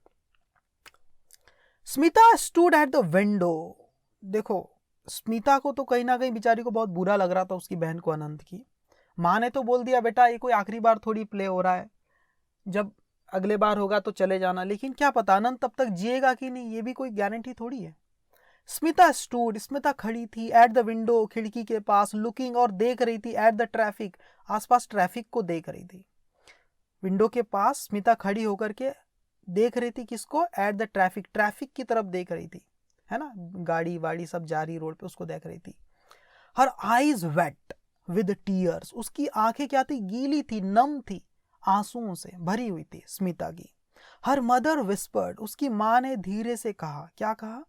Smita stood at the window, देखो स्मिता को तो कहीं ना कहीं बेचारी को बहुत बुरा लग रहा था उसकी बहन को, अनंत की। माँ ने तो बोल दिया बेटा ये कोई आखिरी बार थोड़ी प्ले हो रहा है, जब अगले बार होगा तो चले जाना, लेकिन क्या पता अनंत तब तक जिएगा कि नहीं, ये भी कोई गारंटी थोड़ी है। स्मिता स्टूड, स्मिता खड़ी थी, एट द विंडो, खिड़की के पास, लुकिंग और देख रही थी, एट द ट्रैफिक, आसपास ट्रैफिक को देख रही थी। विंडो के पास स्मिता खड़ी होकर के देख रही थी किसको, एट द ट्रैफिक, ट्रैफिक की तरफ देख रही थी, है ना, गाड़ी वाड़ी सब जा रही रोड पे, उसको देख रही थी। Her eyes wet with tears, उसकी आंखें क्या थी, गीली थी, नम थी, आंसुओं से भरी हुई थी स्मिता की। हर मदर विस्पर्ड, उसकी माँ ने धीरे से कहा, क्या कहा,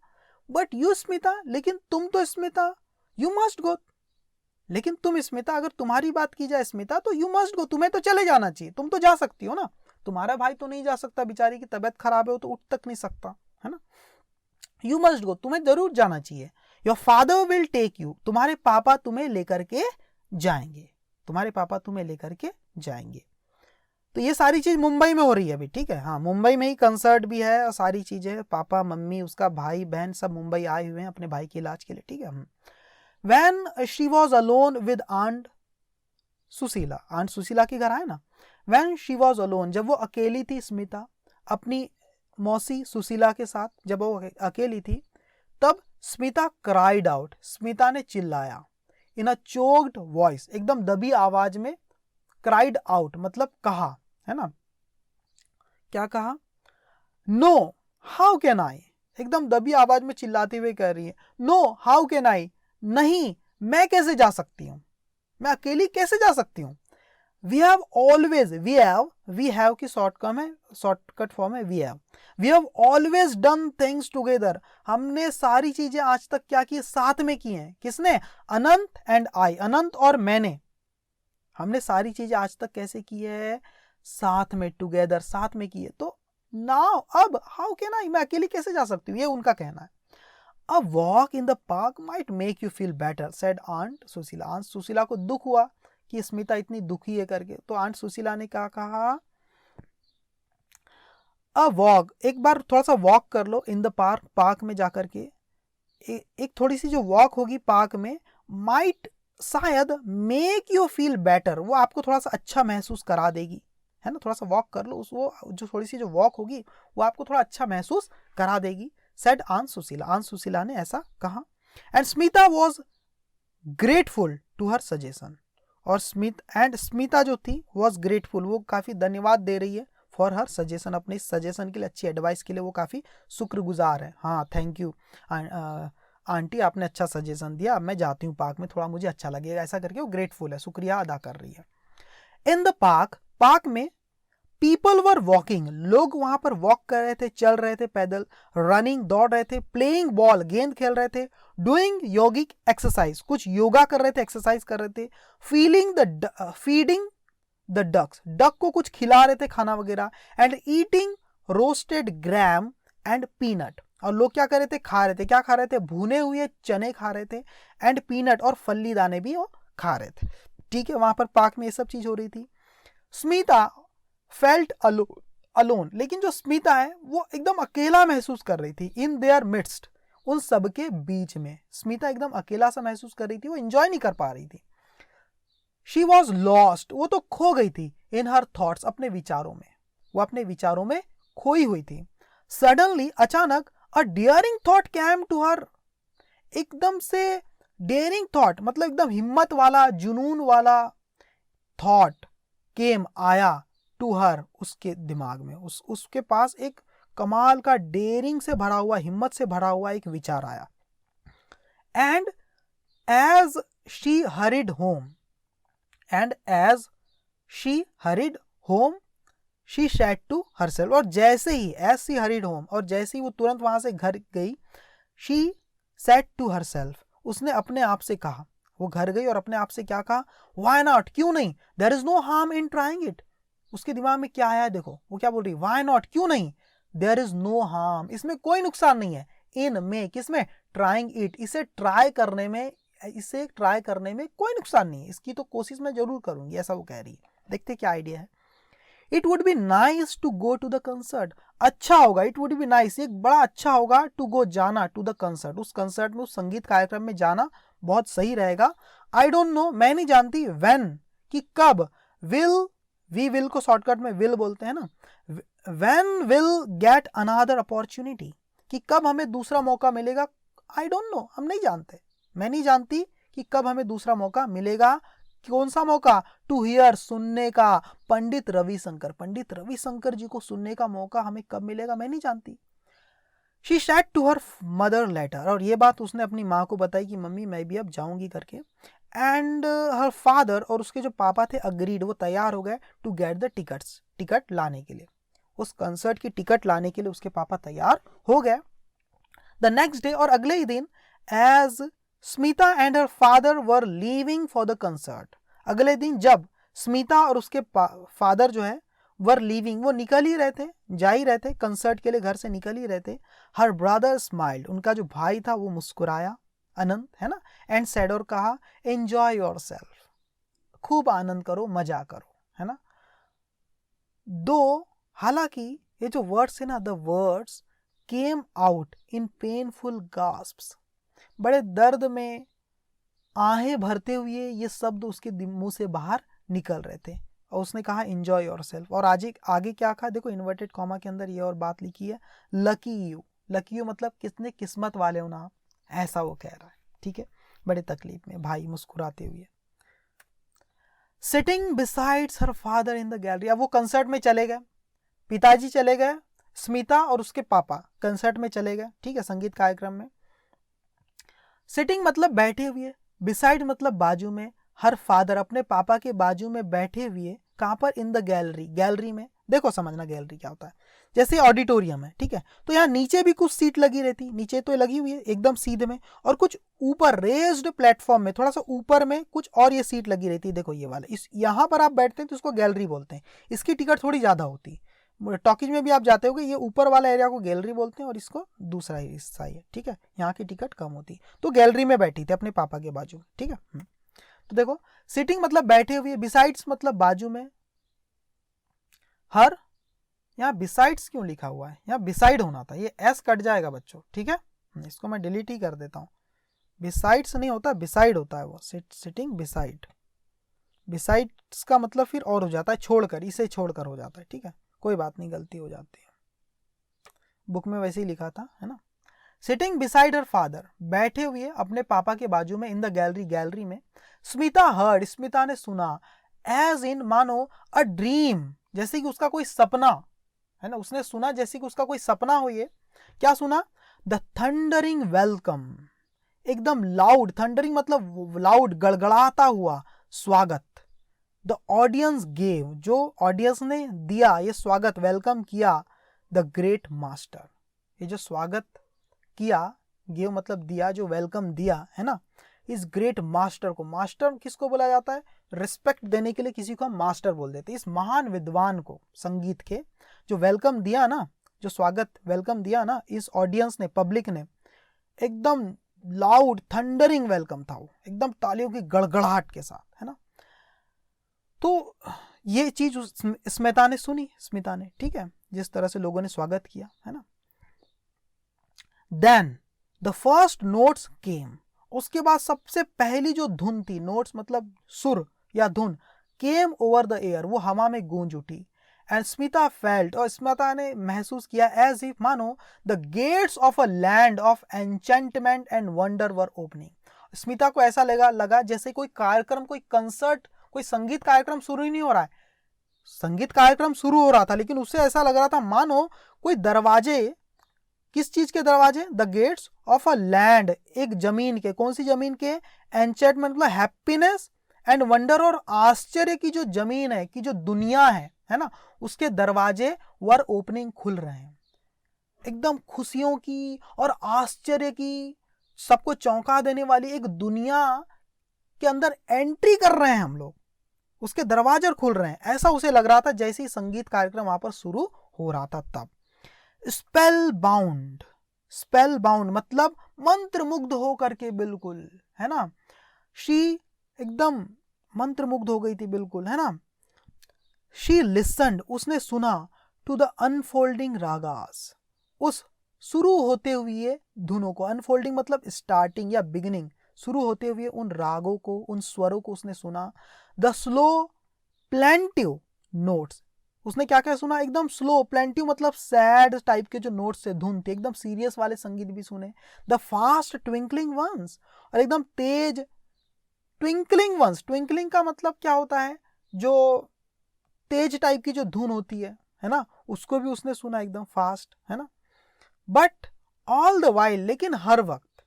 बट यू स्मिता, लेकिन तुम तो स्मिता, यू मस्ट गो, लेकिन तुम स्मिता, अगर तुम्हारी बात की जाए स्मिता, तो यू मस्ट गो, तुम्हें तो चले जाना चाहिए, तुम तो जा सकती हो ना, तुम्हारा भाई तो नहीं जा सकता, बेचारी की तबीयत खराब है, वो तो उठ तक नहीं सकता, है ना, यू मस्ट गो, तुम्हें जरूर जाना चाहिए। Your father will take you, तुम्हारे पापा तुम्हें लेकर के जाएंगे, तुम्हारे पापा तुम्हें लेकर के जाएंगे। तो ये सारी चीज मुंबई में हो रही है अभी, ठीक है, हाँ मुंबई में ही कंसर्ट भी है और सारी चीजें, पापा मम्मी उसका भाई बहन सब मुंबई आए हुए हैं अपने भाई के इलाज के लिए, ठीक है। When she was alone with aunt Sushila, aunt Sushila के घर आए ना, व्हेन शी वॉज अलोन, जब वो अकेली थी स्मिता अपनी मौसी सुशीला के साथ, जब वो अकेली थी, तब स्मिता क्राइड आउट, स्मिता ने चिल्लाया, इन अ चोक्ड वॉइस, एकदम दबी आवाज में, क्राइड आउट मतलब कहा, है ना, क्या कहा, नो हाउ कैन आई, एकदम दबी आवाज में चिल्लाते हुए कह रही है, नो हाउ कैन आई, नहीं मैं कैसे जा सकती हूं, मैं अकेली कैसे जा सकती हूं। We have always, we have की शॉर्टकट फॉर्म है we have always done things together, हमने सारी चीजें आज तक क्या की, साथ में की हैं, किसने, अनंत एंड आई, अनंत और मैंने, हमने सारी चीजें आज तक कैसे की है, साथ में, टुगेदर, साथ में किए। तो नाउ अब हाउ कैन आई, मैं अकेली कैसे जा सकती हूँ, ये उनका कहना है। A walk in the park might make you feel better said aunt Sushila. Aunt Sushila को दुख हुआ कि स्मिता इतनी दुखी है करके, तो आंट सुशीला ने क्या कहा, अ वॉक, एक बार थोड़ा सा वॉक कर लो इन द पार्क, पार्क में जाकर के एक थोड़ी सी जो वॉक होगी पार्क में, माइट, शायद, मेक यू फील बेटर, वो आपको थोड़ा सा अच्छा महसूस करा देगी, है ना। थोड़ा सा वॉक कर लो, उस वो जो थोड़ी सी जो वॉक होगी वो आपको थोड़ा अच्छा महसूस करा देगी, said aunt Sushila. Aunt Sushila ने ऐसा कहा। And Smita was grateful to her suggestion, और स्मिता जो थी वॉज ग्रेटफुल, वो काफ़ी धन्यवाद दे रही है फॉर हर सजेशन, अपने इस सजेशन के लिए, अच्छी एडवाइस के लिए वो काफ़ी शुक्रगुजार है। हाँ, थैंक यू आंटी, आपने अच्छा सजेशन दिया, अब मैं जाती हूँ पार्क में, थोड़ा मुझे अच्छा लगेगा, ऐसा करके वो ग्रेटफुल है, शुक्रिया अदा कर रही है। इन द पार्क, पार्क में पीपल वर वॉकिंग, लोग वहां पर वॉक कर रहे थे, चल रहे थे पैदल, रनिंग, दौड़ रहे थे, प्लेइंग बॉल, गेंद खेल रहे थे, डूइंग योगिक एक्सरसाइज, कुछ योगा कर रहे थे, एक्सरसाइज कर रहे थे, फीडिंग द डक्स, डक को कुछ खिला रहे थे खाना वगैरह, and eating roasted gram and peanut, और लोग क्या कर रहे थे, खा रहे थे, क्या खा रहे थे, भुने हुए चने खा रहे थे, एंड पीनट, और फल्ली दाने भी वो खा रहे थे। ठीक है, वहां पर पार्क में ये सब चीज हो रही थी। स्मिता फेल्ट अलोन, लेकिन जो स्मिता है वो एकदम अकेला महसूस कर रही थी, इन देयर मिडस्ट, उन सबके बीच में स्मिता एकदम अकेला सा महसूस कर रही थी, वो एंजॉय नहीं कर पा रही थी। शी वॉज लॉस्ट, वो तो खो गई थी, इन हर थॉट्स, अपने विचारों में, वो अपने विचारों में खोई हुई थी। सडनली, अचानक, a daring thought came to her, एकदम से डेयरिंग थॉट मतलब एकदम हिम्मत वाला, जुनून वाला थॉट केम, आया, टू हर, उसके दिमाग में, उसके पास एक कमाल का डेयरिंग से भरा हुआ, हिम्मत से भरा हुआ एक विचार आया। And as she hurried home, and as she hurried home, she said to herself, और जैसे ही, एज शी हरिड होम, और जैसे ही वो तुरंत वहां से घर गई, शी सैड टू हरसेल्फ, उसने अपने आप से कहा, वो घर गई और अपने आप से क्या कहा, व्हाई नॉट, क्यों नहीं, there is no harm in trying it, उसके दिमाग में क्या आया, देखो वो क्या बोल रही है, व्हाई नॉट, क्यों नहीं, देयर इज नो हार्म, इसमें कोई नुकसान नहीं है, इन में, किसमें, ट्राइंग इट, इसे ट्राई करने में, इसे ट्राई करने में कोई नुकसान नहीं है, इसकी तो कोशिश मैं जरूर करूंगी, ऐसा वो कह रही है। देखते क्या आइडिया है। It would be nice to go to the concert, अच्छा होगा, इट वुड बी नाइस, एक बड़ा अच्छा होगा, टू गो, जाना, टू द कंसर्ट, उस कंसर्ट में, उस संगीत कार्यक्रम में जाना बहुत सही रहेगा। आई डोंट नो, मैं नहीं जानती, व्हेन, कि कब, विल, वी विल को शॉर्टकट में विल बोलते हैं ना, when will get another opportunity, कि कब हमें दूसरा मौका मिलेगा, आई डोंट नो, हम नहीं जानते, मैं नहीं जानती कि कब हमें दूसरा मौका मिलेगा, कौन सा मौका, टू हियर, सुनने का, पंडित रविशंकर जी को सुनने का मौका हमें कब मिलेगा, मैं नहीं जानती। She said to her mother later, और ये बात उसने अपनी माँ को बताई कि मम्मी मैं भी अब जाऊंगी करके। एंड हर फादर, और उसके जो पापा थे, अग्रीड, वो तैयार हो गए, to get the tickets, ticket लाने के लिए, उस कंसर्ट की टिकट लाने के लिए उसके पापा तैयार हो गए। द नेक्स्ट डे, और अगले ही दिन, as Smita and her father were leaving for the concert, अगले दिन जब स्मिता और उसके फादर जो है, वर लीविंग, वो निकल ही रहे थे, जा ही रहे थे कंसर्ट के लिए, घर से निकल ही रहे थे। हर ब्रदर स्माइल्ड, उनका जो भाई था वो मुस्कुराया, अनंत, है ना, एंड सेड, और कहा, एंजॉय योरसेल्फ, खूब आनंद करो, मजा करो, है ना। दो, हालांकि ये जो वर्ड्स है ना, the words came out in painful gasps, बड़े दर्द में आहें भरते हुए ये शब्द उसके मुंह से बाहर निकल रहे थे, और उसने कहा एंजॉय योरसेल्फ, और आगे क्या कहा, देखो इन्वर्टेड कॉमा के अंदर ये और बात लिखी है, लकी यू, लकी यू मतलब कितने किस्मत वाले हो ना आप, ऐसा वो कह रहा है। ठीक है, बड़े तकलीफ में भाई मुस्कुराते हुए। Sitting besides her father in the gallery, अब वो कंसर्ट में चले गए, पिताजी चले गए, स्मिता और उसके पापा कंसर्ट में चले गए, ठीक है, संगीत कार्यक्रम में। सिटिंग मतलब बैठे हुए, बिसाइड मतलब बाजू में, हर फादर अपने पापा के बाजू में बैठे हुए, कहां पर, इन द गैलरी, गैलरी में, देखो समझना गैलरी क्या होता है। जैसे ऑडिटोरियम है, ठीक है, तो यहाँ नीचे भी कुछ सीट लगी रहती, नीचे तो लगी हुई है एकदम सीधे में, और कुछ ऊपर रेज्ड प्लेटफॉर्म में थोड़ा सा ऊपर में कुछ और ये सीट लगी रहती है, देखो ये वाला, इस यहाँ पर आप बैठते हैं तो इसको गैलरी बोलते हैं। इसकी टिकट थोड़ी ज़्यादा होती है, टॉकीज में भी आप जाते होगे, ये ऊपर वाला एरिया को गैलरी बोलते हैं और इसको दूसरा हिस्सा है, ठीक है, यहाँ की टिकट कम होती है। तो गैलरी में बैठी थी अपने पापा के बाजू, ठीक है। तो देखो सिटिंग मतलब बैठे हुए, बिसाइड्स मतलब बाजू में, हर, यहाँ बिसाइड्स क्यों लिखा हुआ है, यहाँ बिसाइड होना था, ये एस कट जाएगा बच्चों, ठीक है, इसको मैं डिलीट ही कर देता हूँ। बिसाइड्स नहीं होता, बिसाइड होता है वो, सिटिंग बिसाइड, बिसाइड्स का मतलब फिर और हो जाता है छोड़कर, इसे छोड़कर हो जाता है, ठीक है, कोई बात नहीं, गलती हो जाती है, बुक में वैसे ही लिखा था, है ना। सिटिंग बिसाइड हर फादर, बैठे हुए अपने पापा के बाजू में, इन द गैलरी, गैलरी में। स्मिता हर्ड, स्मिता ने सुना, एज इन मानो अ ड्रीम, जैसे कि उसका कोई सपना है ना, उसने सुना जैसे कि उसका कोई सपना हो। ये क्या सुना, द थंडरिंग वेलकम, एकदम लाउड, थंडरिंग मतलब लाउड, गड़गड़ाता हुआ स्वागत। द ऑडियंस गेव, जो ऑडियंस ने दिया ये स्वागत, वेलकम किया, द ग्रेट मास्टर, ये जो स्वागत किया, गेव मतलब दिया, जो वेलकम दिया है ना, इस ग्रेट मास्टर को, मास्टर किसको बोला जाता है, रिस्पेक्ट देने के लिए किसी को हम मास्टर बोल देते हैं, इस महान विद्वान को संगीत के, जो वेलकम दिया ना, जो स्वागत वेलकम दिया ना इस ऑडियंस ने, पब्लिक ने, एकदम लाउड थंडरिंग वेलकम था वो, एकदम तालियों की गड़गड़ाहट के साथ, है ना। तो ये चीज स्मिता ने सुनी, स्मिता ने, ठीक है, जिस तरह से लोगों ने स्वागत किया, है ना। देन द फर्स्ट नोट्स केम, उसके बाद सबसे पहली जो धुन थी, नोट्स मतलब सुर या धुन, केम ओवर द एयर, वो हवा में गूंज उठी। एंड स्मिता फेल्ट, और स्मिता ने महसूस किया, एज इफ मानो the gates of a land of enchantment and wonder were opening. Smita को ऐसा लगा जैसे कोई कार्यक्रम, कोई कंसर्ट, कोई संगीत कार्यक्रम शुरू ही नहीं हो रहा है, संगीत कार्यक्रम शुरू हो रहा था लेकिन उससे ऐसा लग रहा था मानो कोई दरवाजे, किस चीज के दरवाजे, the gates of a land, एक जमीन के, कौन सी जमीन के, एन्चेंटमेंट मतलब हैप्पीनेस एंड वंडर, और आश्चर्य की जो जमीन है, की जो दुनिया है ना, उसके दरवाजे वर ओपनिंग, खुल रहे हैं, एकदम खुशियों की और आश्चर्य की, सबको चौंका देने वाली एक दुनिया के अंदर एंट्री कर रहे हैं हम लोग, उसके दरवाजे खुल रहे हैं, ऐसा उसे लग रहा था जैसे ही संगीत कार्यक्रम वहां पर शुरू हो रहा था तब। स्पेल बाउंड, स्पेल बाउंड मतलब मंत्र मुग्ध हो करके, बिल्कुल, है ना, शी एकदम मंत्र मुग्ध हो गई थी, बिल्कुल, है ना। शी लिसन्ड, उसने सुना, टू द अनफोल्डिंग रागास, उस शुरू होते हुए धुनों को, अनफोल्डिंग मतलब स्टार्टिंग या बिगिनिंग, शुरू होते हुए उन रागों को, उन स्वरों को उसने सुना। द स्लो प्लेंटिव नोट्स, उसने क्या क्या सुना, एकदम स्लो, प्लेंटिव मतलब सैड टाइप के जो नोट्स थे, धुन थे, एकदम सीरियस वाले संगीत भी सुने। द फास्ट ट्विंकलिंग वंस, और एकदम तेज ट्विंकलिंग वंस, ट्विंकलिंग का मतलब क्या होता है, जो तेज टाइप की जो धुन होती है ना, उसको भी उसने सुना एकदम फास्ट, है ना। बट ऑल द वाइल, लेकिन हर वक्त,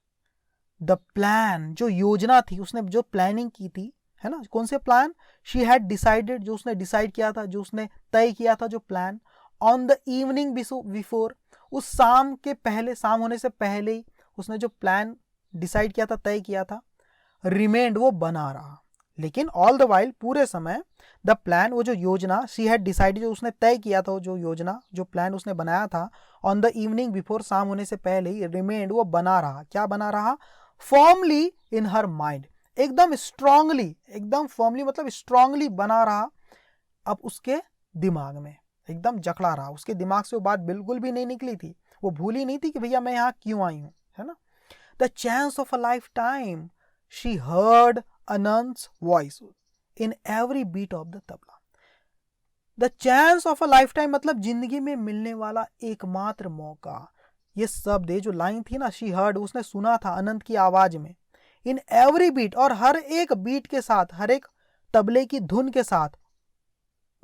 द प्लान, जो योजना थी, उसने जो प्लानिंग की थी, है ना, कौन से प्लान, शी हैड डिसाइडेड, जो उसने डिसाइड किया था, जो उसने तय किया था, जो plan, on the evening before, उस शाम के पहले, शाम होने से पहले ही उसने जो प्लान डिसाइड किया था, तय किया था, रिमेंड, वो बना रहा। लेकिन ऑल द वाइल, पूरे समय, द प्लान, वो जो योजना, शी हैड डिसाइडेड, जो उसने तय किया था, जो योजना, जो प्लान उसने बनाया था, ऑन द इवनिंग बिफोर, शाम होने से पहले ही, रिमेंड, वो बना रहा, क्या बना रहा, फॉर्मली इन हर माइंड, एकदम स्ट्रांगली, एकदम फॉर्मली मतलब स्ट्रांगली बना रहा अब उसके दिमाग में, एकदम जकड़ा रहा, उसके दिमाग से वो बात बिल्कुल भी नहीं निकली थी, वो भूली नहीं थी कि भैया मैं यहाँ क्यों आई हूँ, है ना। The chance of a lifetime, she heard Anant's voice in every beat of the tabla. The chance of a lifetime मतलब जिंदगी में मिलने वाला एकमात्र मौका, ये शब्द, ये जो लाइन थी ना, शी हर्ड, उसने सुना था अनंत की आवाज में, इन एवरी बीट, और हर एक बीट के साथ, हर एक तबले की धुन के साथ,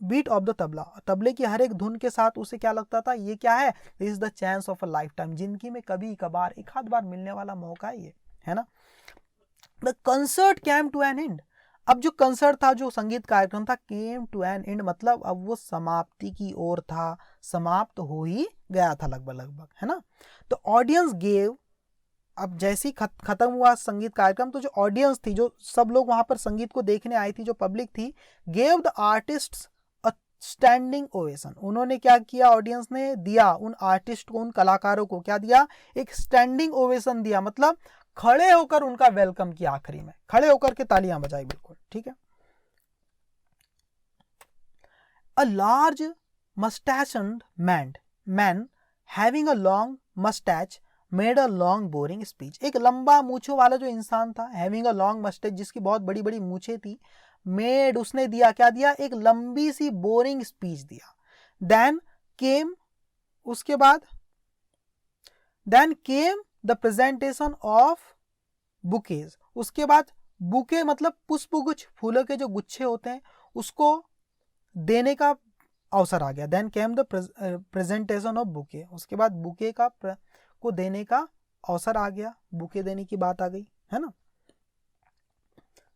बीट ऑफ द तबला, तबले की हर एक धुन के साथ उसे क्या लगता था, ये क्या है, this is the chance of a life time, जिंदगी में कभी कभार, एक आध बार मिलने वाला मौका है ये, है ना। The concert came to an end, अब जो कंसर्ट था, जो संगीत कार्यक्रम था, केम टू एन एंड, मतलब अब वो समाप्ति की ओर था, समाप्त हो ही गया था लगभग, है ना। तो ऑडियंस गेव, अब जैसे ही खत्म हुआ संगीत कार्यक्रम, तो जो ऑडियंस थी, जो सब लोग वहां पर संगीत को देखने आई थी, जो पब्लिक थी, gave the artists a standing ovation, उन्होंने क्या किया, ऑडियंस ने दिया उन आर्टिस्ट को, उन कलाकारों को क्या दिया, एक स्टैंडिंग ओवेशन दिया, मतलब खड़े होकर उनका वेलकम किया, आखिरी में खड़े होकर के तालियां बजाई, बिल्कुल ठीक है। A large mustachioned man having a long mustache made a long boring speech, एक लंबा मूछों वाला जो इंसान था, having a long mustache, जिसकी बहुत बड़ी बड़ी मूछें थी, made, उसने दिया, क्या दिया, एक लंबी सी बोरिंग स्पीच दिया। then came, उसके बाद then came the presentation of bouquets, उसके बाद बुके मतलब पुष्पगुच्छ, फूलों के जो गुच्छे होते हैं, उसको देने का अवसर आ गया। Then came the presentation of bouquet, उसके बाद बुके को देने का अवसर आ गया, बुके देने की बात आ गई, है ना।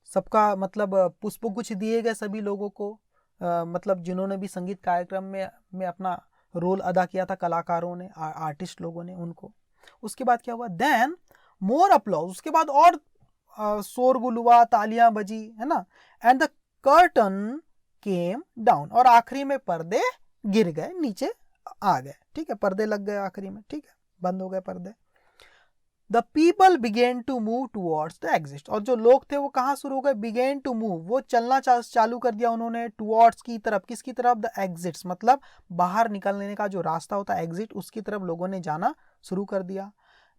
सबका मतलब पुष्पगुच्छ दिए गए सभी लोगों को, मतलब जिन्होंने भी संगीत कार्यक्रम में अपना रोल अदा किया था, कलाकारों ने, आर्टिस्ट लोगों ने, उनको। उसके बाद क्या हुआ, देन मोर अप्लॉज, उसके बाद और शोरगुल हुआ, तालियां बजी, है ना। And the curtain came down, और आखिरी में पर्दे गिर गए, नीचे आ गए, ठीक है, पर्दे लग गए आखिरी में, ठीक है, बंद हो गए पर्दे। The people began to move towards the exit, और जो लोग थे वो कहाँ शुरू हो गए, बिगेन टू मूव, वो चलना चालू कर दिया उन्होंने, टूवर्ड्स की तरफ, किसकी तरफ, द एग्जिट्स, मतलब बाहर निकलने का जो रास्ता होता है एग्जिट, उसकी तरफ लोगों ने जाना शुरू कर दिया।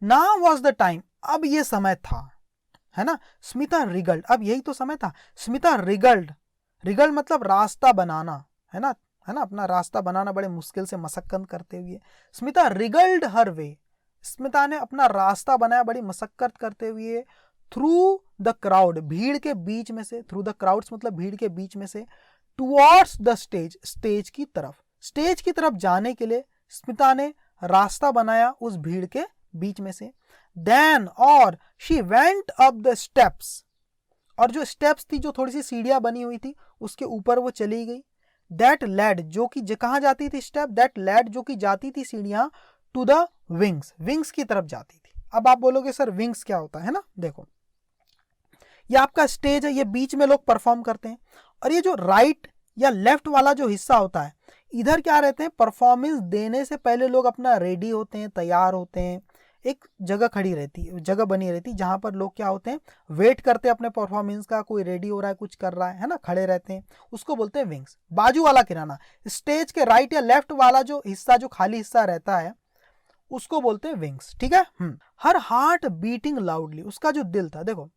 नाउ वॉज द टाइम, अब ये समय था, है ना। स्मिता रिगल्ड, अब यही तो समय था। स्मिता रिगल्ड, रिगल्ड मतलब रास्ता बनाना, है ना, अपना रास्ता बनाना बड़े मुश्किल से मशक्कत करते हुए। स्मिता रिगल्ड हर वे, स्मिता ने अपना रास्ता बनाया बड़ी मशक्कत करते हुए। थ्रू द क्राउड, भीड़ के बीच में से, थ्रू द क्राउड्स मतलब भीड़ के बीच में से, टुवर्ड्स द स्टेज, स्टेज की तरफ जाने के लिए स्मिता ने रास्ता बनाया उस भीड़ के बीच में से। देन, और she went up the steps, और जो स्टेप्स थी, जो थोड़ी सी सीढ़ियां बनी हुई थी, उसके ऊपर वो चली गई। दैट लेड, जो कि कहां जाती थी स्टेप, दैट लेड, जो कि जाती थी सीढ़ियां, टू द विंग्स, विंग्स की तरफ जाती थी। अब आप बोलोगे सर विंग्स क्या होता है ना, देखो ये आपका स्टेज है, ये बीच में लोग परफॉर्म करते हैं, और ये जो राइट या लेफ्ट वाला जो हिस्सा होता है, इधर क्या रहते हैं, परफॉर्मेंस देने से पहले लोग अपना रेडी होते हैं, तैयार होते हैं, एक जगह खड़ी रहती है, जगह बनी रहती है, जहां पर लोग क्या होते हैं, वेट करते हैं अपने परफॉर्मेंस का, कोई रेडी हो रहा है, कुछ कर रहा है ना, खड़े रहते हैं, उसको बोलते हैं विंग्स। बाजू वाला किनारा, स्टेज के राइट या लेफ्ट वाला जो हिस्सा, जो खाली हिस्सा रहता है, उसको बोलते हैं विंग्स, ठीक है। हर हार्ट बीटिंग लाउडली, उसका जो दिल था, देखो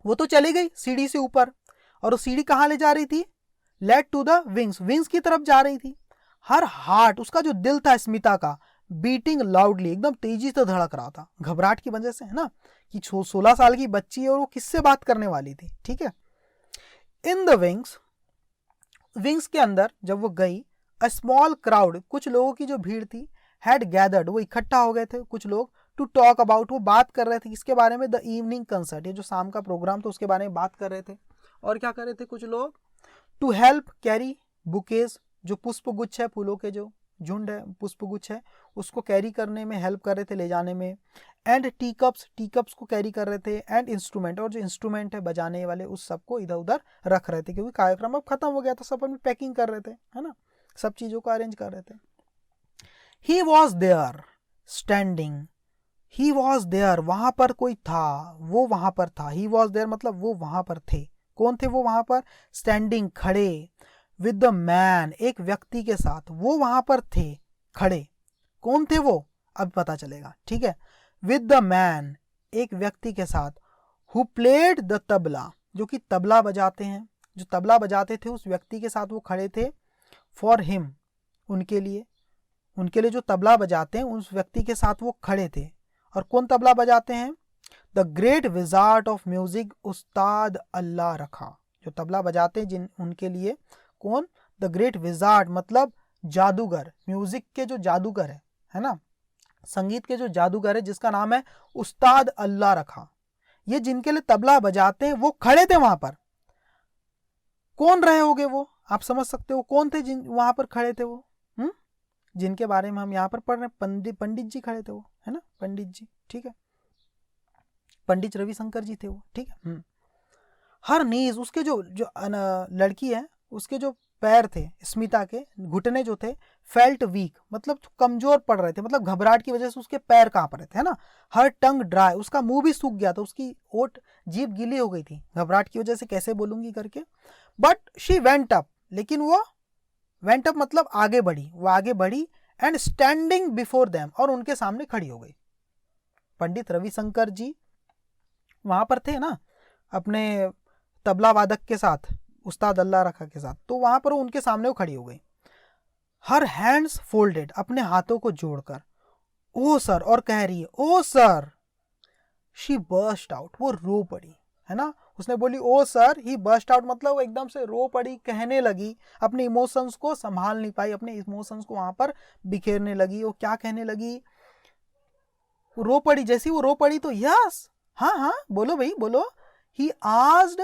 वो तो चली गई सीढ़ी से ऊपर, और वो सीढ़ी कहां ले जा रही थी, led to the wings, wings की तरफ जा रही थी। हर हार्ट, उसका जो दिल था स्मिता का, बीटिंग लाउडली, एकदम तेजी से धड़क रहा था, घबराहट की वजह से, है ना, कि 16 साल की बच्ची है और वो किससे बात करने वाली थी, ठीक है। इन द विंग्स, विंग्स के अंदर जब वो गई, अ स्मॉल क्राउड, कुछ लोगों की जो भीड़ थी, हैड गैदर्ड, वो इकट्ठा हो गए थे कुछ लोग, टू टॉक अबाउट, वो बात कर रहे थे किसके बारे में, द इवनिंग कंसर्ट, ये जो शाम का प्रोग्राम था उसके बारे में बात कर रहे थे। और क्या कर रहे थे कुछ लोग, टू हेल्प कैरी बुकेज, जो पुष्पगुच्छ है, फूलों के जो झुंड है, पुष्पगुच्छ है, उसको कैरी करने में हेल्प कर रहे थे, ले जाने में। एंड टी कप्स को कैरी कर रहे थे। एंड इंस्ट्रूमेंट, और जो इंस्ट्रूमेंट है बजाने वाले, उस सबको इधर उधर रख रहे थे, क्योंकि कार्यक्रम अब खत्म हो गया था, सब अपनी पैकिंग कर रहे थे, है ना, सब चीजों को अरेंज कर रहे थे। He was there standing, he was there, वहां पर कोई था, वो वहां पर था। ही वॉज देयर मतलब वो वहां पर थे। कौन थे वो वहां पर, स्टैंडिंग, खड़े, विद द मैन, एक व्यक्ति के साथ, वो वहां पर थे खड़े। कौन थे वो, अब पता चलेगा, ठीक है। विद द मैन, एक व्यक्ति के साथ, हु प्लेड द तबला, जो कि तबला बजाते हैं, जो तबला बजाते थे, उस व्यक्ति के साथ वो खड़े थे। फॉर हिम, उनके लिए जो तबला बजाते हैं, उस व्यक्ति के साथ वो खड़े थे। और कौन तबला बजाते हैं, the great wizard of music, उस्ताद अल्लाह रखा, जो तबला बजाते हैं, जिन उनके लिए कौन, द ग्रेट विजार्ड मतलब जादूगर, म्यूजिक के जो जादूगर है ना, संगीत के जो जादूगर है, जिसका नाम है उस्ताद अल्लाह रखा। ये जिनके लिए तबला बजाते हैं वो खड़े थे वहां पर, कौन रहे होगे वो, आप समझ सकते हो कौन थे जिन वहां पर खड़े थे वो, जिनके बारे में हम यहाँ पर पढ़ रहे हैं, पंडित जी खड़े थे वो, है ना, पंडित जी, ठीक है, पंडित रविशंकर जी थे वो, ठीक है। हर नीज, उसके जो जो लड़की है उसके जो पैर थे, स्मिता के घुटने जो थे, फेल्ट वीक, मतलब कमजोर पड़ रहे थे, मतलब घबराहट की वजह से उसके पैर कांप रहे थे, है ना। हर टंग ड्राई, उसका मुंह भी सूख गया था, उसकी ओठ जीभ गीली हो गई थी घबराहट की वजह से, कैसे बोलूंगी करके। बट शी वेंट अप, लेकिन वो वेंट अप मतलब आगे बढ़ी, वो आगे बढ़ी, एंड स्टैंडिंग बिफोर देम, और उनके सामने खड़ी हो गई। पंडित रविशंकर जी वहां पर थे ना अपने तबला वादक के साथ, उस्ताद अल्लाह रखा के साथ, तो वहां पर उनके सामने वो खड़ी हो गई। हर हैंड्स फोल्डेड, अपने हाथों को जोड़कर, ओ सर, और कह रही है ओ सर। शी बर्स्ट आउट, वो रो पड़ी, है ना, उसने बोली ओ सर, ही बर्स्ट आउट मतलब वो एकदम से रो पड़ी, कहने लगी, अपने इमोशंस को संभाल नहीं पाई, अपने इमोशंस को वहां पर बिखेरने लगी। वो क्या कहने लगी, रो पड़ी, जैसी वो रो पड़ी तो यस, हाँ हाँ बोलो भाई बोलो। He asked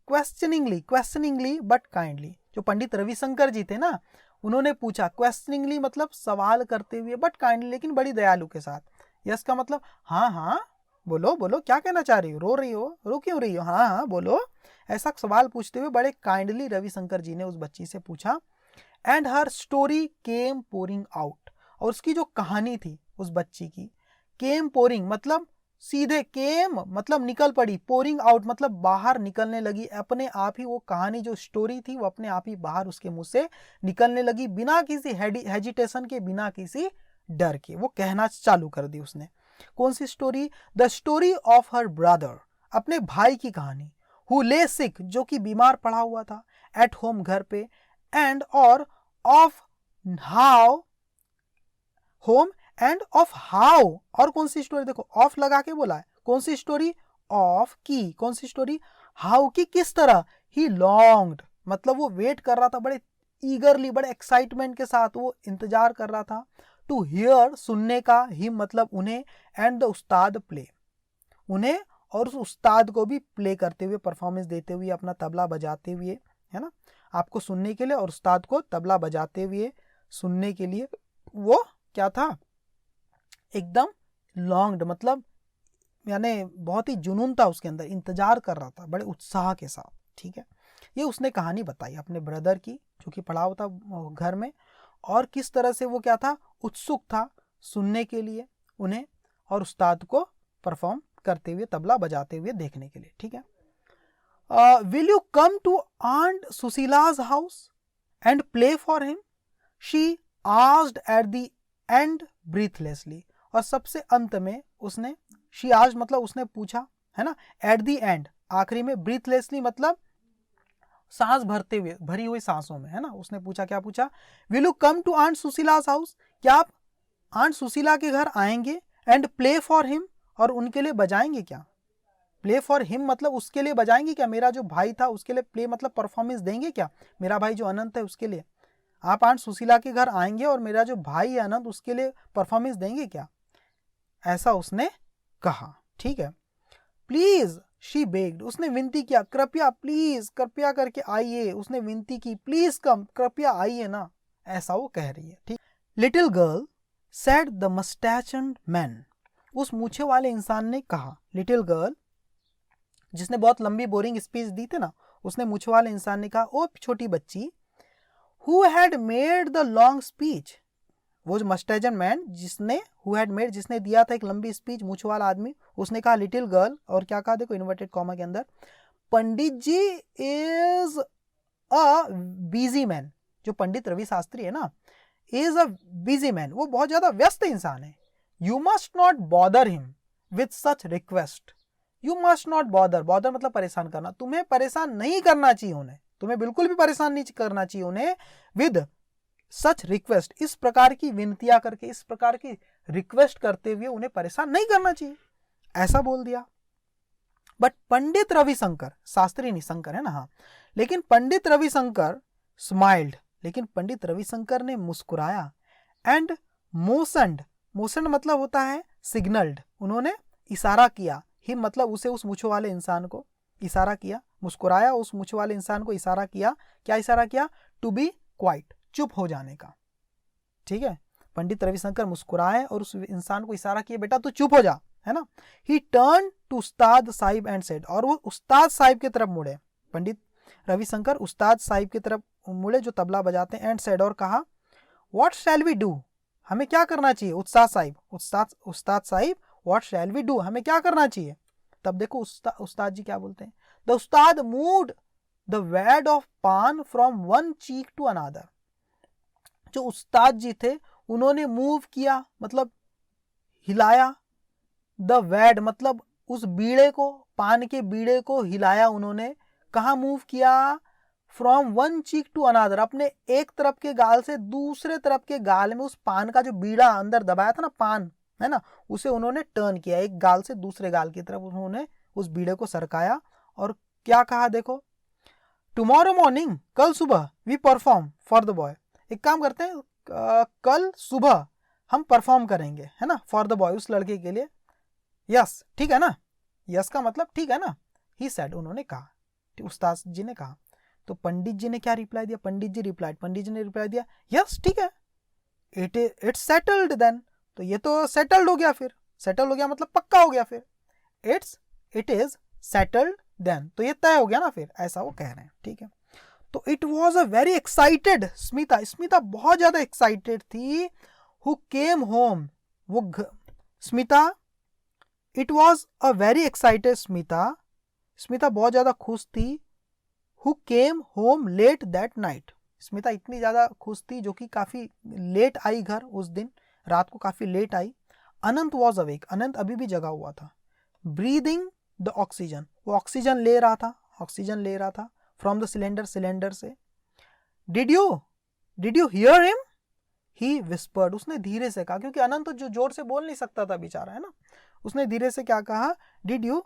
questioningly but kindly, जो पंडित रविशंकर जी थे ना, उन्होंने पूछा, क्वेश्चनिंगली मतलब सवाल करते हुए, बट काइंडली लेकिन बड़ी दयालु के साथ। यस का मतलब हाँ हाँ बोलो बोलो, क्या कहना चाह रही हो, रो रही हो, रो क्यों रही हो, हाँ हाँ बोलो, ऐसा सवाल पूछते हुए बड़े काइंडली रविशंकर जी ने उस बच्ची से पूछा। And her story came pouring out, और उसकी जो कहानी थी उस बच्ची की, केम पोरिंग मतलब सीधे, केम मतलब निकल पड़ी, पोरिंग आउट मतलब बाहर निकलने लगी, अपने आप ही वो कहानी जो स्टोरी थी वो अपने आप ही बाहर उसके मुंह से निकलने लगी, बिना किसी हेजिटेशन के, बिना किसी डर के, वो कहना चालू कर दी उसने। कौन सी story, the story of her brother, अपने भाई की कहानी, हु ले सिक, जो कि बीमार पड़ा हुआ था, एट होम घर पे, एंड और of how, home end of how, और कौन सी स्टोरी, देखो ऑफ लगा के बोला है, कौन सी स्टोरी, ऑफ की, कौन सी स्टोरी, हाउ की, किस तरह, ही लॉन्ग्ड मतलब वो वेट कर रहा था, बड़े ईगरली, बड़े एक्साइटमेंट के साथ वो इंतजार कर रहा था, टू हियर सुनने का, हिम मतलब उन्हें, एंड द उस्ताद प्ले, उन्हें और उस उस्ताद को भी प्ले करते हुए, परफॉर्मेंस देते हुए, अपना तबला बजाते हुए, है ना, आपको सुनने के लिए और उस्ताद को तबला बजाते हुए सुनने के लिए। वो क्या था, एकदम लॉन्ग्ड मतलब यानी बहुत ही जुनून था उसके अंदर, इंतजार कर रहा था बड़े उत्साह के साथ, ठीक है। ये उसने कहानी बताई अपने ब्रदर की, जो कि पड़ा हुआ था घर में, और किस तरह से वो क्या था, उत्सुक था सुनने के लिए उन्हें, और उस्ताद को परफॉर्म करते हुए, तबला बजाते हुए देखने के लिए, ठीक है। Will you come to aunt Sushila's house and play for him, she asked at the end breathlessly, और सबसे अंत में उसने, शी आस्क्ड मतलब उसने पूछा, है ना, एट द एंड आखिरी में, ब्रीथलेसली मतलब सांस भरते हुए, भरी हुई सांसों में, है ना, उसने पूछा, क्या पूछा, will you come to aunt Sushila's house, क्या आप आंट सुशीला के घर आएंगे, एंड प्ले फॉर हिम, और उनके लिए बजाएंगे क्या, प्ले फॉर हिम मतलब उसके लिए बजाएंगे क्या, मेरा जो भाई था उसके लिए, प्ले मतलब परफॉर्मेंस देंगे क्या, मेरा भाई जो अनंत है उसके लिए, आप आंट सुशीला के घर आएंगे और मेरा जो भाई है अनंत उसके लिए परफॉर्मेंस देंगे क्या, ऐसा उसने कहा, ठीक है। प्लीज शी बेग्ड, उसने विनती किया, कृपया प्लीज कृपया करके आइए, उसने विनती की, प्लीज कम, कृपया आइए ना, ऐसा वो कह रही है, ठीक। Little girl said the mustached man, उस मूछे वाले इंसान ने कहा, लिटिल गर्ल जिसने बहुत लंबी बोरिंग स्पीच दी थी ना, उसने मूछे वाले इंसान ने कहा, ओ छोटी बच्ची, who had made the long speech, वो जो मस्टैचड मैन जिसने, हु हैड मेड जिसने दिया था एक लंबी स्पीच, मूछ वाला आदमी, उसने कहा लिटिल गर्ल, और क्या कहा, देखो इन्वर्टेड कॉमा के अंदर, पंडित जी इज अ बिजी मैन, जो पंडित रवि शास्त्री है ना, इज अ बिजी मैन, वो बहुत ज्यादा व्यस्त इंसान है, you must not bother him with such request, you must not bother, bother मतलब परेशान करना, तुम्हें परेशान नहीं करना चाहिए उन्हें, तुम्हें बिल्कुल भी परेशान नहीं करना चाहिए उन्हें, विद सच रिक्वेस्ट, इस प्रकार की विनतियां करके, इस प्रकार की रिक्वेस्ट करते हुए उन्हें परेशान नहीं करना चाहिए, ऐसा बोल दिया। बट पंडित रविशंकर, शास्त्री नहीं शंकर है ना, हाँ, लेकिन पंडित रविशंकर स्माइल्ड, लेकिन पंडित रविशंकर ने मुस्कुराया, एंड मोशनड, मोशन मतलब होता है सिग्नल्ड, उन्होंने इशारा किया, हिम मतलब उसे, उस मूछों वाले इंसान को इशारा किया, मुस्कुराया, उस मूछ वाले इंसान को इशारा किया, क्या इशारा किया? टू बी क्वाइट, चुप हो जाने का। ठीक है, पंडित रविशंकर मुस्कुराए और उस इंसान को इशारा किया, बेटा तू चुप हो जा, है ना। ही turn to Ustad Sahib and said, और वो उस्ताद साहिब की तरफ मुड़े, पंडित रविशंकर उस्ताद साहिब की तरफ मुड़े जो तबला बजाते हैं, एंड सेड, और कहा, व्हाट शैल वी डू, हमें क्या करना चाहिए? Ustad Sahib what shall we do, हमें क्या करना चाहिए? तब देखो उस्ताद जी क्या बोलते हैं, the Ustad moved the wad of paan from one cheek to another. जो उस्ताद जी थे उन्होंने मूव किया, मतलब हिलाया, द वैड मतलब उस बीड़े को, पान के बीड़े को हिलाया उन्होंने। कहाँ मूव किया? From one cheek to another, अपने एक तरफ के गाल से दूसरे तरफ के गाल में उस पान का जो बीड़ा अंदर दबाया था ना पान, है ना, उसे उन्होंने टर्न किया, एक गाल से दूसरे गाल की तरफ उन्होंने उस बीड़े को सरकाया। और क्या कहा देखो, टुमारो मॉर्निंग, कल सुबह, we perform for the boy, एक काम करते हैं, कल सुबह हम परफॉर्म करेंगे, है ना, फॉर द बॉय, उस लड़के के लिए। यस, ठीक है ना, यस का मतलब ठीक है ना, ही सेड, उन्होंने कहा, उस्ताद जी ने कहा। तो पंडित जी ने क्या रिप्लाई दिया? पंडित जी ने रिप्लाई दिया, यस ठीक है, इट्स सेटल्ड देन, तो ये तो सेटल्ड हो गया, फिर सेटल हो गया मतलब पक्का हो गया, फिर इट इज सेटल्ड देन, तो ये तय हो गया ना फिर, ऐसा वो कह रहे हैं। ठीक है, तो it was a very excited Smita बहुत ज्यादा एक्साइटेड थी, हु केम होम, वो Smita, it was a very excited Smita बहुत ज्यादा खुश थी, who came home let that night, Smita इतनी ज्यादा खुश थी जो कि काफी लेट आई घर, उस दिन रात को काफी लेट आई। अनंत वॉज अवेक, अनंत अभी भी जगा हुआ था। ब्रीदिंग द ऑक्सीजन, वो ऑक्सीजन ले रहा था फ्रॉम द सिलेंडर से। Did you hear him, he whispered, उसने धीरे से कहा, क्योंकि अनंत तो जो जोर से बोल नहीं सकता था बेचारा, है ना, उसने धीरे से क्या कहा, डिड यू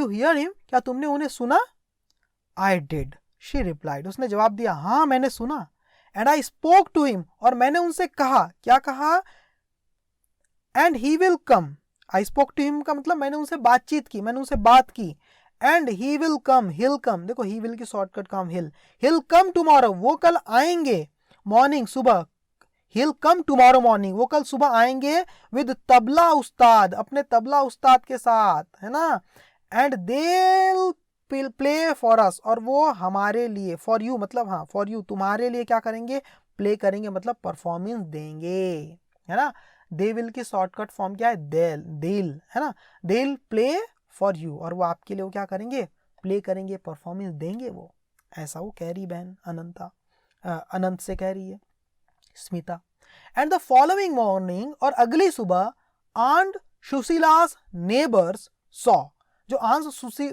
हियर हिम, क्या तुमने उन्हें सुना? आई डिड, शी रिप्लाइड, उसने जवाब दिया, हाँ मैंने सुना। And I spoke to him, और मैंने उनसे कहा, क्या कहा? And he will come, I spoke to him का मतलब मैंने उनसे बातचीत की, मैंने उनसे बात की। एंड ही विल कम, हिल कम, देखो ही विल की शॉर्टकट काम हिल कम टुमारो, वो कल आएंगे, मॉर्निंग सुबह, हिल कम टुमारो मॉर्निंग, वो कल सुबह आएंगे, विद तबला उस्ताद, अपने तबला उस्ताद के साथ, है ना। And they'll play for us, और वो हमारे लिए, फॉर यू मतलब, हाँ फॉर यू, तुम्हारे लिए क्या करेंगे? प्ले करेंगे, मतलब परफॉर्मेंस देंगे, है ना। दे विल की शॉर्टकट फॉर्म क्या है? देल, है ना, देल प्ले फॉर यू, और वो आपके लिए वो क्या करेंगे? प्ले करेंगे, परफॉर्मेंस देंगे वो, ऐसा वो कह रही बहन अनंत से कह रही है Smita. And the following morning, और अगली सुबह, आंट सुशीलास नेबर्स सॉ, जो आंट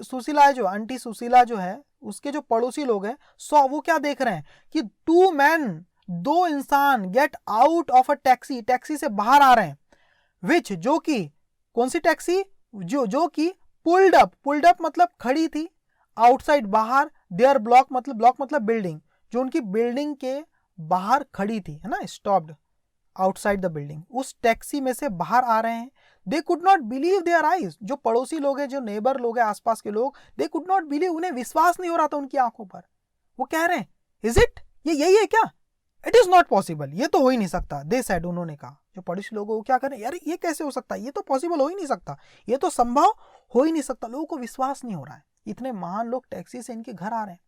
सुशीला है, जो आंटी सुशीला जो है, उसके जो पड़ोसी लोग हैं, सॉ, वो क्या देख रहे हैं कि टू मैन, दो इंसान, get out of a taxi से बाहर आ रहे हैं, विच, जो कि, कौन सी टैक्सी? जो कि पुल्ड अप मतलब खड़ी थी, आउटसाइड बाहर, देयर ब्लॉक मतलब बिल्डिंग, जो उनकी बिल्डिंग के बाहर खड़ी थी, है ना, स्टॉप्ड आउटसाइड द बिल्डिंग, उस टैक्सी में से बाहर आ रहे हैं। They could not believe their eyes, जो पड़ोसी लोग हैं, जो नेबर लोग हैं, आसपास के लोग, दे कुड नॉट बिलीव, उन्हें विश्वास नहीं हो रहा था उनकी आंखों पर। वो कह रहे हैं, इज इट, ये यही है क्या? इट इज नॉट पॉसिबल, ये तो हो ही नहीं सकता। दे सेड, उन्होंने कहा, जो पड़ोसी लोग वो क्या करें, यार ये कैसे हो सकता है, ये तो पॉसिबल हो ही नहीं सकता, ये तो संभव हो ही नहीं सकता, लोगों को विश्वास नहीं हो रहा है, इतने महान लोग टैक्सी से इनके घर आ रहे हैं।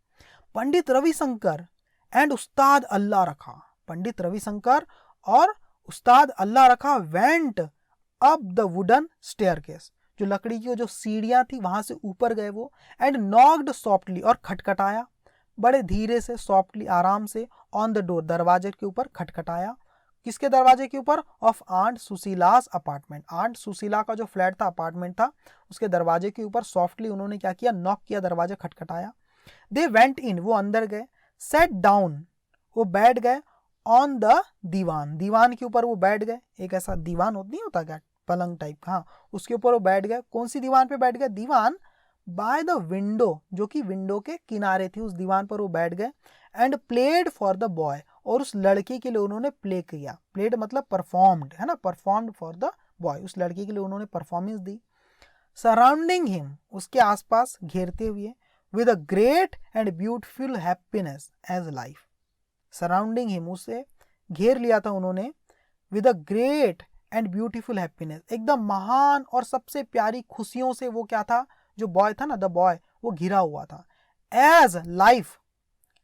पंडित रविशंकर एंड उस्ताद अल्लाह रखा, पंडित रविशंकर और उस्ताद अल्लाह रखा went up the wooden staircase, जो लकड़ी की जो सीढ़ियां थी वहां से ऊपर गए वो, एंड नॉक्ड सॉफ्टली, और खटखटाया बड़े धीरे से, सॉफ्टली आराम से, ऑन द डोर, दरवाजे के ऊपर खटखटाया। किसके दरवाजे के ऊपर? Of aunt Sushila's apartment, aunt Sushila का जो फ्लैट था, अपार्टमेंट था, उसके दरवाजे के ऊपर सॉफ्टली उन्होंने क्या किया? नॉक किया, दरवाजा खटखटाया। दे वेंट इन, वो अंदर गए। सेट डाउन, वो बैठ गए। ऑन द दीवान, दीवान के ऊपर वो बैठ गए, एक ऐसा दीवान नहीं होता क्या, पलंग टाइप का, हाँ, उसके ऊपर वो बैठ गए। कौन सी दीवान पे बैठ गए? दीवान बाय द विंडो, जो कि विंडो के किनारे थी, उस दीवान पर वो बैठ गए। And played for the boy, और उस लड़के के लिए उन्होंने प्ले किया, प्लेड मतलब परफॉर्म्ड, है ना, परफॉर्म्ड फॉर द बॉय, उस लड़के के लिए उन्होंने परफॉर्मेंस दी। सराउंडिंग हिम, उसके आसपास घेरते हुए, with a great and beautiful happiness as life. Surrounding him, उसे घेर लिया था उन्होंने with a great and beautiful happiness, एकदम महान और सबसे प्यारी खुशियों से वो क्या था, जो बॉय था ना, द बॉय, वो घिरा हुआ था.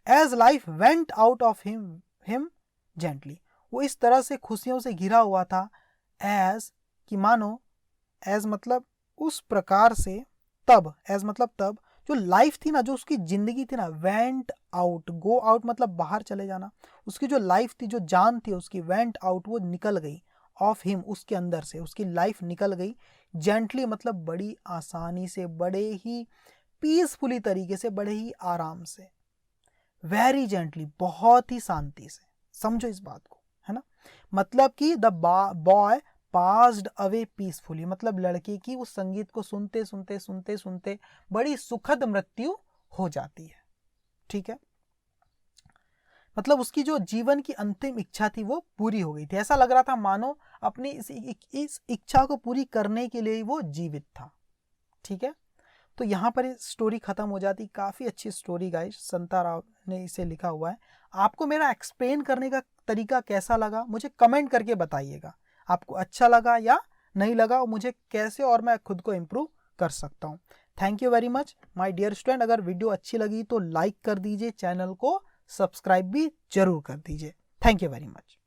as life went out of him gently, वो इस तरह से खुशियों से घिरा हुआ था. as कि मानो, as मतलब उस प्रकार से, तब, as मतलब तब, जो लाइफ थी ना, जो उसकी जिंदगी थी ना, वेंट आउट, गो आउट मतलब बाहर चले जाना, उसकी जो लाइफ थी, जो जान थी उसकी, वेंट आउट, वो निकल गई, ऑफ हिम, उसके अंदर से उसकी लाइफ निकल गई, जेंटली मतलब बड़ी आसानी से, बड़े ही पीसफुली तरीके से, बड़े ही आराम से, वेरी जेंटली, बहुत ही शांति से. समझो इस बात को, है ना. मतलब कि the boy passed away peacefully, मतलब लड़के की उस संगीत को सुनते सुनते सुनते सुनते बड़ी सुखद मृत्यु हो जाती है. ठीक है, मतलब उसकी जो जीवन की अंतिम इच्छा थी वो पूरी हो गई थी. ऐसा लग रहा था मानो अपनी इस इच्छा को पूरी करने के लिए ही वो जीवित था. ठीक है, तो यहाँ पर स्टोरी खत्म हो जाती. काफ़ी अच्छी स्टोरी गाइस, संता राव ने इसे लिखा हुआ है. आपको मेरा एक्सप्लेन करने का तरीका कैसा लगा मुझे कमेंट करके बताइएगा. आपको अच्छा लगा या नहीं लगा, और मुझे कैसे और मैं खुद को इम्प्रूव कर सकता हूँ. Thank you very much my dear student. अगर वीडियो अच्छी लगी तो लाइक कर दीजिए, चैनल को सब्सक्राइब भी जरूर कर दीजिए. Thank you very much.